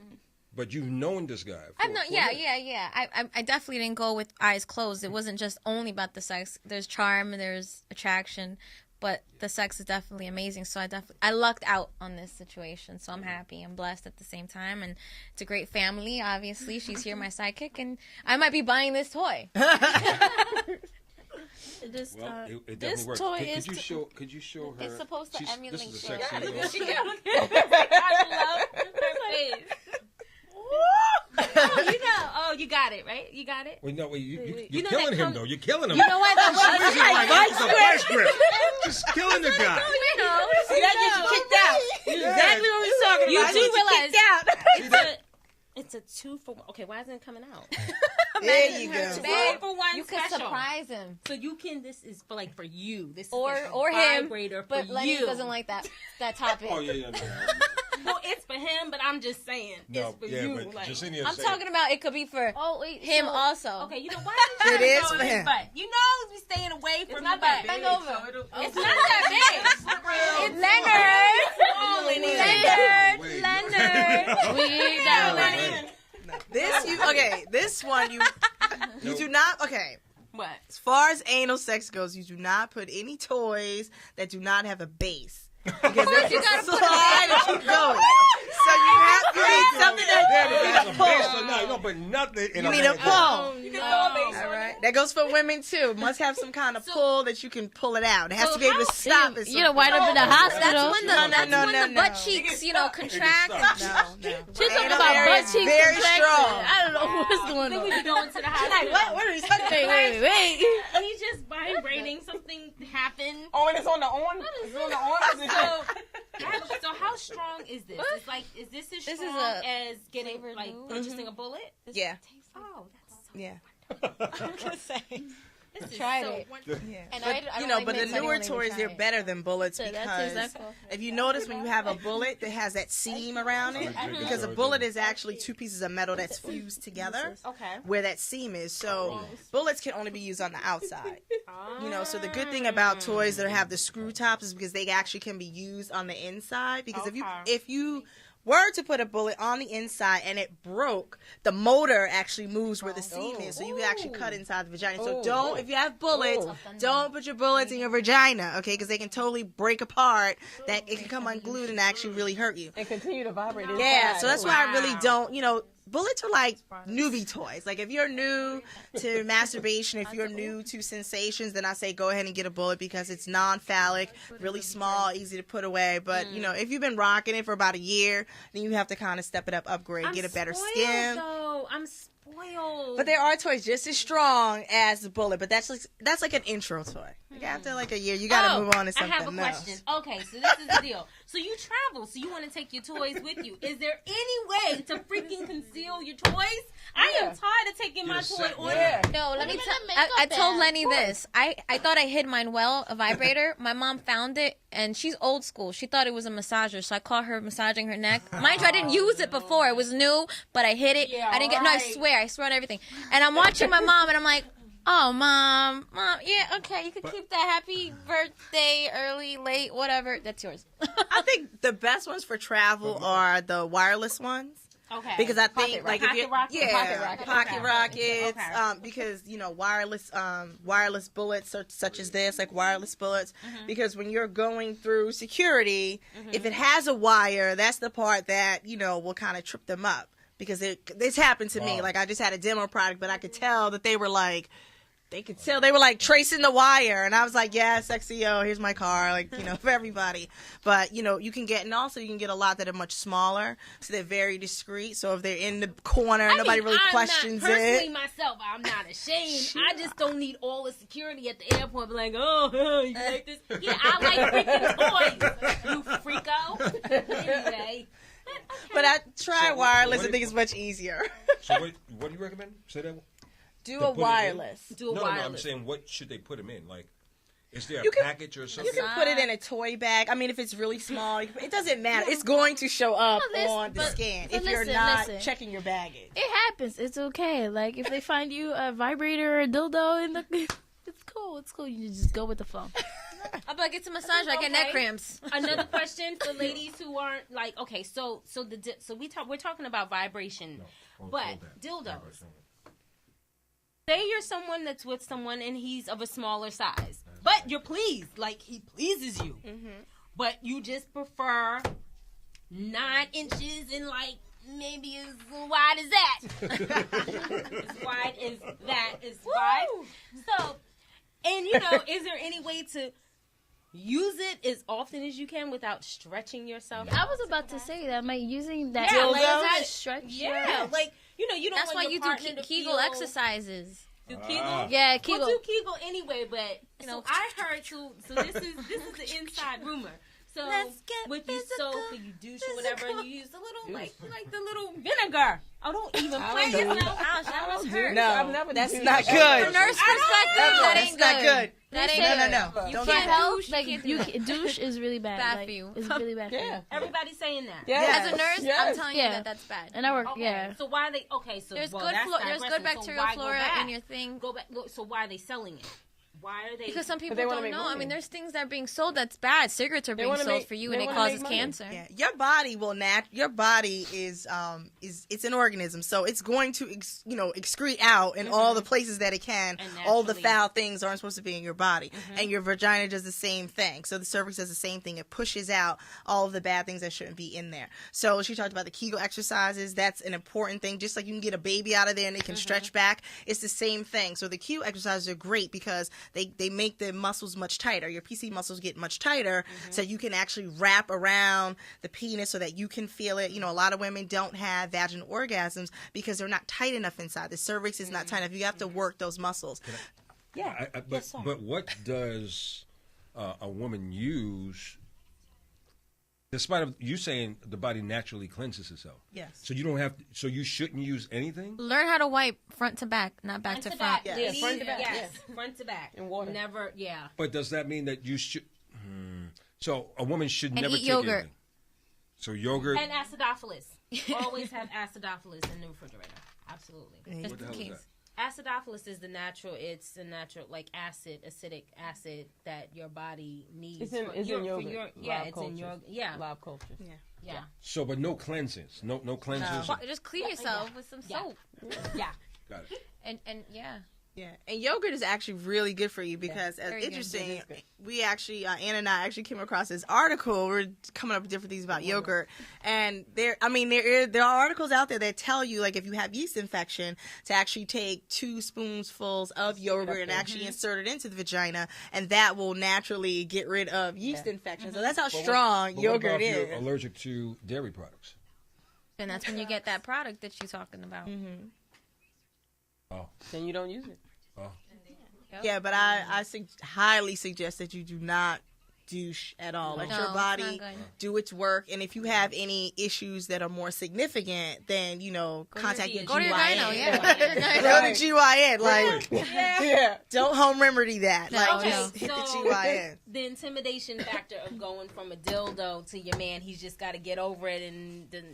but you've known this guy. Yeah. I definitely didn't go with eyes closed. It wasn't just only about the sex. There's charm and there's attraction, but the sex is definitely amazing. So I lucked out on this situation. So I'm happy. I'm blessed at the same time, and it's a great family. Obviously, she's here, my sidekick, and I might be buying this toy. This it definitely works. toy Could you show her? It's supposed to emulate. This is a sex I video. love her face. Oh, you got it, right? You got it? Well, no, you're You know killing that him, though. You're killing him. You know what? It's a vice grip. Just killing the guy. See, that gets you kicked out. Exactly what we're talking You about. do realize kicked out. it's a 2-for-1. Okay, why isn't it coming out? There you go. 2-for-1 You can special. surprise him. So you can. This is for you. This is Or a him, vibrator for but Lenny you. doesn't like that topic. Oh yeah. No. Well, it's for him, but I'm just saying No, it's for yeah, you. but Like, Jessenia I'm said- talking about it could be for him also. okay, you know why? It is for him. But you know, we staying away from not the that butt. big. Bend over. It's not that big. Leonard. We got This one you do not. Okay. What? As far as anal sex goes, you do not put any toys that do not have a base. Because if you gotta slide and keep going. So you have to need something that you need a pull. No, you don't put nothing in You a need a man. pull. You can throw a base All on right. it. That goes for women too. Must have some kind of pull that you can pull it out. It has to be able to stop it. You know, wind up in the hospital. That's when the butt cheeks, contract. No. She's talking about butt cheeks. Very contracted. strong. I don't know what's going Then we on. be going to the hospital. What are we talking Wait. He's just vibrating. Something happened. Oh, and it's on the on? It's on the on? So how strong is this? It's like, is this as This is strong a as getting flavored like mousse. purchasing a bullet? Yeah. Oh, that's so Yeah. I'm just saying. This is Tried so it. Yeah. And But, I don't but admit the to anyone newer even toys, try they're it. better than bullets So that because tastes like if you notice when you have a bullet that has that seam around it, because a bullet is actually two pieces of metal that's fused together Okay. where that seam is. So bullets can only be used on the outside. So the good thing about toys that have the screw tops is because they actually can be used on the inside. Because if you were to put a bullet on the inside and it broke, the motor actually moves where the seam is, so you can actually cut inside the vagina. So if you have bullets, don't put your bullets in your vagina, okay? Because they can totally break apart. That it can come unglued and actually really hurt you. And continue to vibrate. Yeah, inside. so that's why I really don't, bullets are like newbie toys. Like if you're new to masturbation, if you're new to sensations, then I say go ahead and get a bullet because it's non-phallic, really small, easy to put away. But if you've been rocking it for about a year, then you have to kind of step it up, upgrade, get a better skin. I'm spoiled. But there are toys just as strong as the bullet, but that's like an intro toy. Like after like a year, you got to move on to something I have a else. question. Okay, so this is the deal. So you travel, so you want to take your toys with you. Is there any way to freaking conceal your toys? I am tired of taking my toy on. No, let me tell. I told Lenny this. I thought I hid mine well, a vibrator. My mom found it, and she's old school. She thought it was a massager, so I caught her massaging her neck. Mind you, I didn't use it before. It was new, but I hid it. I didn't get. No, I swear on everything. And I'm watching my mom, and I'm like, oh, mom, yeah, okay, you can keep that. Happy birthday, early, late, whatever. That's yours. I think the best ones for travel are the wireless ones. Okay. Because I think like if you pocket rockets, Okay. because wireless bullets such as this, like wireless bullets, because when you're going through security, if it has a wire, that's the part that will kind of trip them up. Because this happened to me. Like I just had a demo product, but I could tell that they were like tracing the wire, and I was like, yeah, sexy, here's my car, like, for everybody. But, you can get a lot that are much smaller, so they're very discreet. So if they're in the corner, nobody really questions personally it. Myself, I'm not ashamed. I just don't need all the security at the airport. Be like, oh, you like this? Yeah, I like freaking toys, you freako. Anyway. But I try wireless. I think it's much easier. So what do you recommend? Say that. Do a wireless. No, I'm saying what should they put them in? Like, is there a package or something? You can put it in a toy bag. I mean, if it's really small, it doesn't matter. It's going to show up on the scan if you're not checking your baggage. It happens. It's okay. Like if they find you a vibrator or a dildo in the, it's cool. It's cool. You just go with the flow. I'm like, it's a massage. I get neck cramps. Another question for ladies who aren't like, okay, so we're talking about vibration, but dildos. Say you're someone that's with someone and he's of a smaller size, but you're pleased, like he pleases you, but you just prefer 9 inches and like maybe as wide as that. As wide as that is wide. So, and is there any way to use it as often as you can without stretching yourself? I was about to say that, like using that dildo to stretch. Yeah, like you don't. That's want why you do Kegel exercises. Do Kegel? Yeah, Kegel. We'll do Kegel anyway, but so I heard so this is the inside rumor. So with you soap and you douche or whatever, and you use the little like the little vinegar. Oh, don't even play yourself. That was hurt. No, that's not good. From nurse perspective, that ain't not good. That ain't No. You Don't can't do that. douche. Like You you can't do douche is really bad. Bad like, for you. It's really bad for you. Everybody's saying that. Yes. As a nurse, I'm telling you that's bad. And I work. Okay. Yeah. So why are they? Okay. So There's that's good bacterial flora in your thing. Go back. So why are they selling it? Why are they? Because some people they wanna don't make know. money. I mean, there's things that are being sold that's bad. Cigarettes are being sold for you, and it causes cancer. Yeah, your body will your body is it's an organism, so it's going to excrete out in all the places that it can. All the foul things aren't supposed to be in your body, and your vagina does the same thing. So the cervix does the same thing. It pushes out all of the bad things that shouldn't be in there. So she talked about the Kegel exercises. That's an important thing. Just like you can get a baby out of there and it can stretch back, it's the same thing. So the Kegel exercises are great because they make the muscles much tighter. Your PC muscles get much tighter, so you can actually wrap around the penis so that you can feel it. A lot of women don't have vaginal orgasms because they're not tight enough inside. The cervix is not tight enough. You have to work those muscles. But what does a woman use Despite of you saying the body naturally cleanses itself. Yes. So you don't have. So you shouldn't use anything. Learn how to wipe front to back, not back to front. Back. Yeah, front to back. Yes, front to back. And water. Never, yeah. But does that mean that you should? So a woman should And never eat take yogurt. anything. So yogurt. And acidophilus. Always have acidophilus in the refrigerator. Absolutely. Just What the in hell is case. that? Acidophilus is the natural. It's the natural, like acidic acid that your body needs. It's in yogurt. Yeah, Live it's in your. cultures. Yeah, Live cultures. yeah. So, but no cleansings. No cleansings. Just clean yourself with some soap. Yeah. Got it. And yeah. Yeah, and yogurt is actually really good for you because Very good. interesting. It is good. We actually, Ann and I actually came across this article. We're coming up with different things about yogurt, and there are articles out there that tell you, like, if you have yeast infection, to actually take 2 spoonfuls of yogurt and actually insert it into the vagina, and that will naturally get rid of yeast infection. So that's how strong But what yogurt about if is. you're allergic to dairy products? And that's when you get that product that you're talking about. Oh. Then you don't use it. Yeah, but I highly suggest that you do not douche at all. Let No, your it's body not good. do its work. And if you have any issues that are more significant, then, contact your Go to your gyno, GYN. yeah. Go to GYN. Like, don't home remedy that. No, Like, no. just hit the So- GYN. The intimidation factor of going from a dildo to your man, he's just got to get over it, and then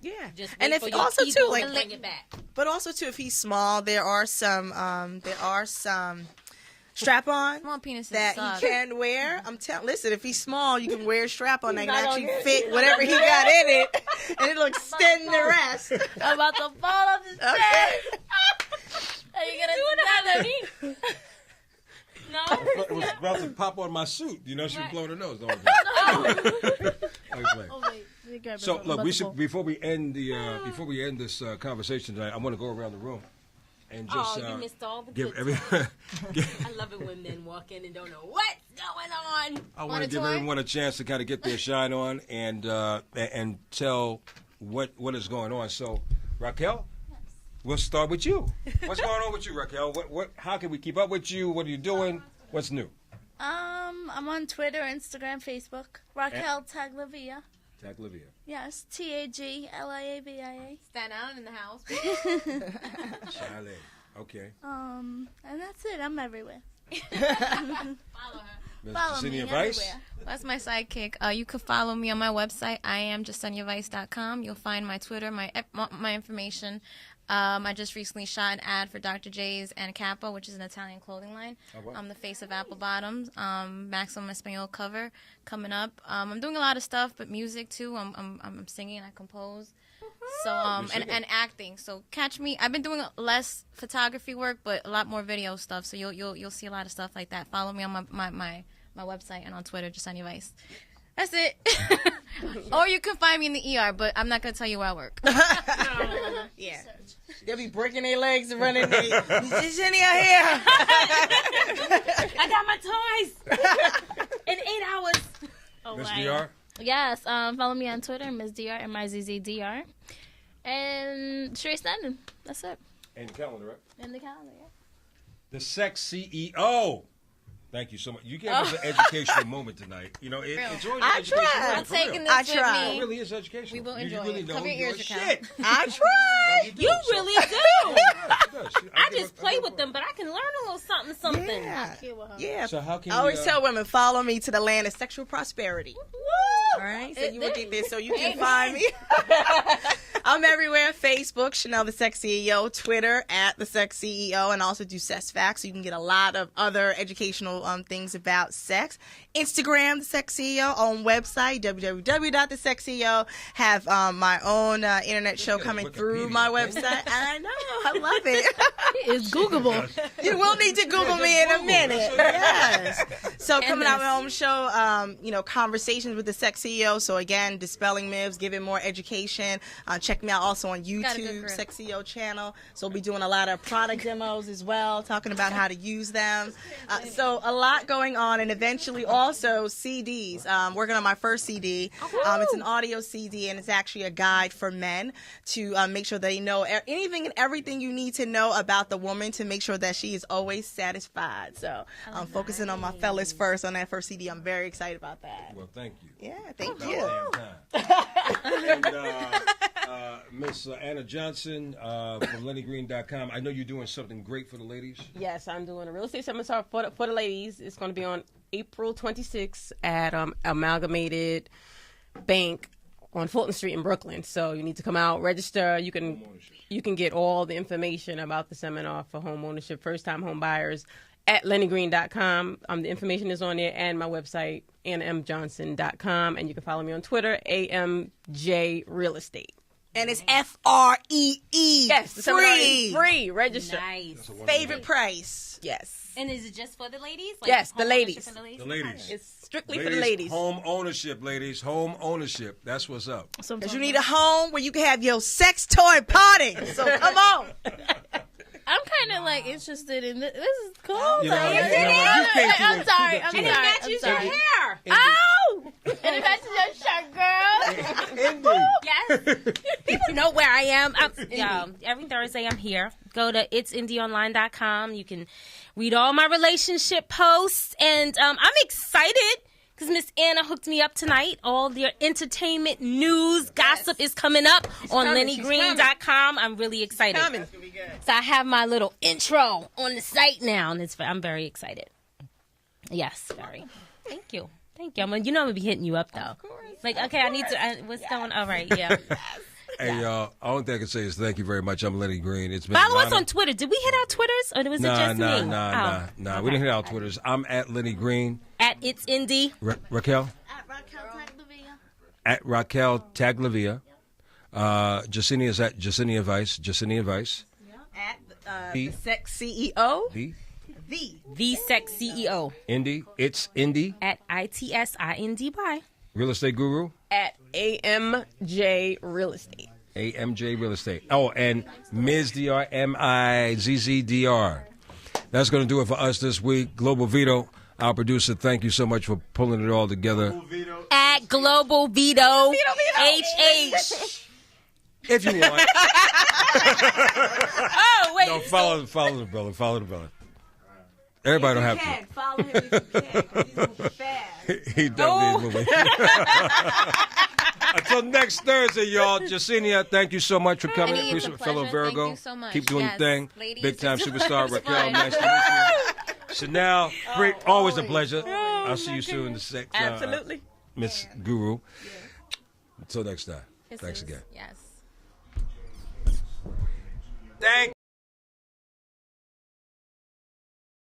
Yeah. just And wait if for your also, ego too, to like, bring it back. but also, too, if he's small, there are some strap-on Small penises that suck. he can wear. Listen, if he's small, you can wear a strap-on that can actually fit whatever he got in it, and it'll extend the rest. I'm about to fall off the chair. Okay. Are you gonna do that? No. It was about to pop on my suit. She was blowing her nose. Don't Oh wait, you grab it. So I'm look, about we to should fall. before we end this conversation tonight. I want to go around the room and just You missed all the give good every. I love it when men walk in and don't know what's going on. I want Want to a give toy? everyone a chance to kind of get their shine on and tell what is going on. So, Raquel, we'll start with you. What's going on with you, Raquel? What? How can we keep up with you? What are you doing? What's new? I'm on Twitter, Instagram, Facebook. Raquel Taglavia. Taglavia. Yes, TAGLIAVIA. Stand out in the house. Chile. Okay. And that's it. I'm everywhere. Follow her. Ms. Follow me Jessenia Vice. everywhere. That's my sidekick. You can follow me on my website. I am JesseniaVice.com. You'll find my Twitter, my information. I just recently shot an ad for Dr. J's and Kappa, which is an Italian clothing line. Oh, wow. I'm the face of Apple Bottoms. Maximum Espanol cover coming up. I'm doing a lot of stuff, but music too. I'm singing. I compose. So and acting. So catch me. I've been doing less photography work, but a lot more video stuff. So you'll see a lot of stuff like that. Follow me on my website and on Twitter, Jessenia Vice. That's it. Or you can find me in the ER, but I'm not gonna tell you where I work. Yeah. They'll be breaking their legs and running. Jessenia here. I got my toys in 8 hours. Oh, Miss wow. DR. Yes, follow me on Twitter, Ms. DR, MIZZDR. And straight standing. That's it. And the calendar, right? In the calendar, yeah. The Sex CEO. Thank you so much. You gave us an educational moment tonight. It's always an I educational tried. moment. I'm for taking real. this I with tried. It me. really is educational. We will You enjoy really it. know Cover your your ears, Raquel. shit. I tried. You So- really do. Yes, she does. I give just her- play give with her- them, but I can learn a little something. Yeah. Cute with her. Yeah. So how can I always we, tell women, follow me to the land of sexual prosperity. All right, so you will get this, so you can find me. I'm everywhere: Facebook, Chanel the Sex CEO, Twitter @the Sex CEO, and also do Sex Facts. So you can get a lot of other educational things about sex. Instagram, the Sex CEO, on website www.thesexceo. Have my own internet show got a coming through my Wikipedia thing. website. I know, I love it. It's Googleable. You will need to Google me in a minute. Yes. So coming out with my own show, conversations with the Sex CEO. So again, dispelling myths, giving more education. Check me out also on Got a good YouTube, grip. Sex CEO channel. So we'll be doing a lot of product demos as well, talking about how to use them. So a lot going on, and eventually also CDs. Working on my first CD. It's an audio CD, and it's actually a guide for men to make sure they know anything and everything you need to know about the woman to make sure that she is always satisfied. So I'm focusing on my fellas us first on that first CD. I'm very excited about that. Well, thank you. Yeah, thank About you. damn time. And Miss Anna Johnson from LennyGreen.com. I know you're doing something great for the ladies. Yes, I'm doing a real estate seminar for the ladies. It's going to be on April 26th at Amalgamated Bank on Fulton Street in Brooklyn. So you need to come out, register. You can get all the information about the seminar for home ownership, first-time home buyers at LennyGreen.com. The information is on there, and my website, AnnaMJohnson.com. And you can follow me on Twitter, AMJ Real Estate. And it's FREE. Yes, the seminar is free. Register. Nice. Favorite price. Yes. And is it just for the ladies? Yes, home the ladies. ownership for The ladies. It's strictly for the ladies. Home ownership, ladies. Home ownership. That's what's up. Because you need a home where you can have your sex toy party. So come on. I'm kind of like interested in this. This is cool. You know, though. you came to I'm it. sorry. And it matches your hair. Oh! And it matches your shirt, girl. Indy. Yes. People know where I am. Every Thursday I'm here. Go to it'sindyonline.com. You can read all my relationship posts. And I'm excited because Miss Anna hooked me up tonight. All their entertainment news, gossip is coming up on LennyGreen.com. I'm really excited. So I have my little intro on the site now, and I'm very excited. Yes, very. Thank you. Thank you. I'm going to be hitting you up, though. Like, okay, I need to, what's going on? All right, yeah. Hey, y'all, all thing I can say is thank you very much. I'm Lenny Green. It's been Follow us on Twitter. Did we hit our Twitters, or was it just me? Nah. Okay. We didn't hit our Twitters. I'm at Lenny Green. At It's Indy. Raquel? At Raquel Taglavia. Jessenia is at Jessenia Vice. At the Sex CEO. The Sex CEO. Indy. It's Indy. At ITSINDY. Real Estate Guru. At AMJ Real Estate. AMJ Real Estate. Oh, and Ms. DR, MIZZDR. That's going to do it for us this week. Global Vito, our producer, thank you so much for pulling it all together. At Global Vito. HH. If you want. Oh, wait. No, follow the brother. Follow the brother. Everybody don't have to. Follow him if you can, 'cause he's moving fast. He definitely is moving. Until next Thursday, y'all. Jessenia, thank you so much for coming. It's a Appreciate fellow pleasure. Virgo. Thank you so much. Keep doing Yes. your thing. Ladies, Big time it's superstar fun. Raquel. Nice to meet you. Chanel, great. Always a pleasure. I'll see you soon. Absolutely. Miss Guru. Until next time. Thanks again. Yes. Thank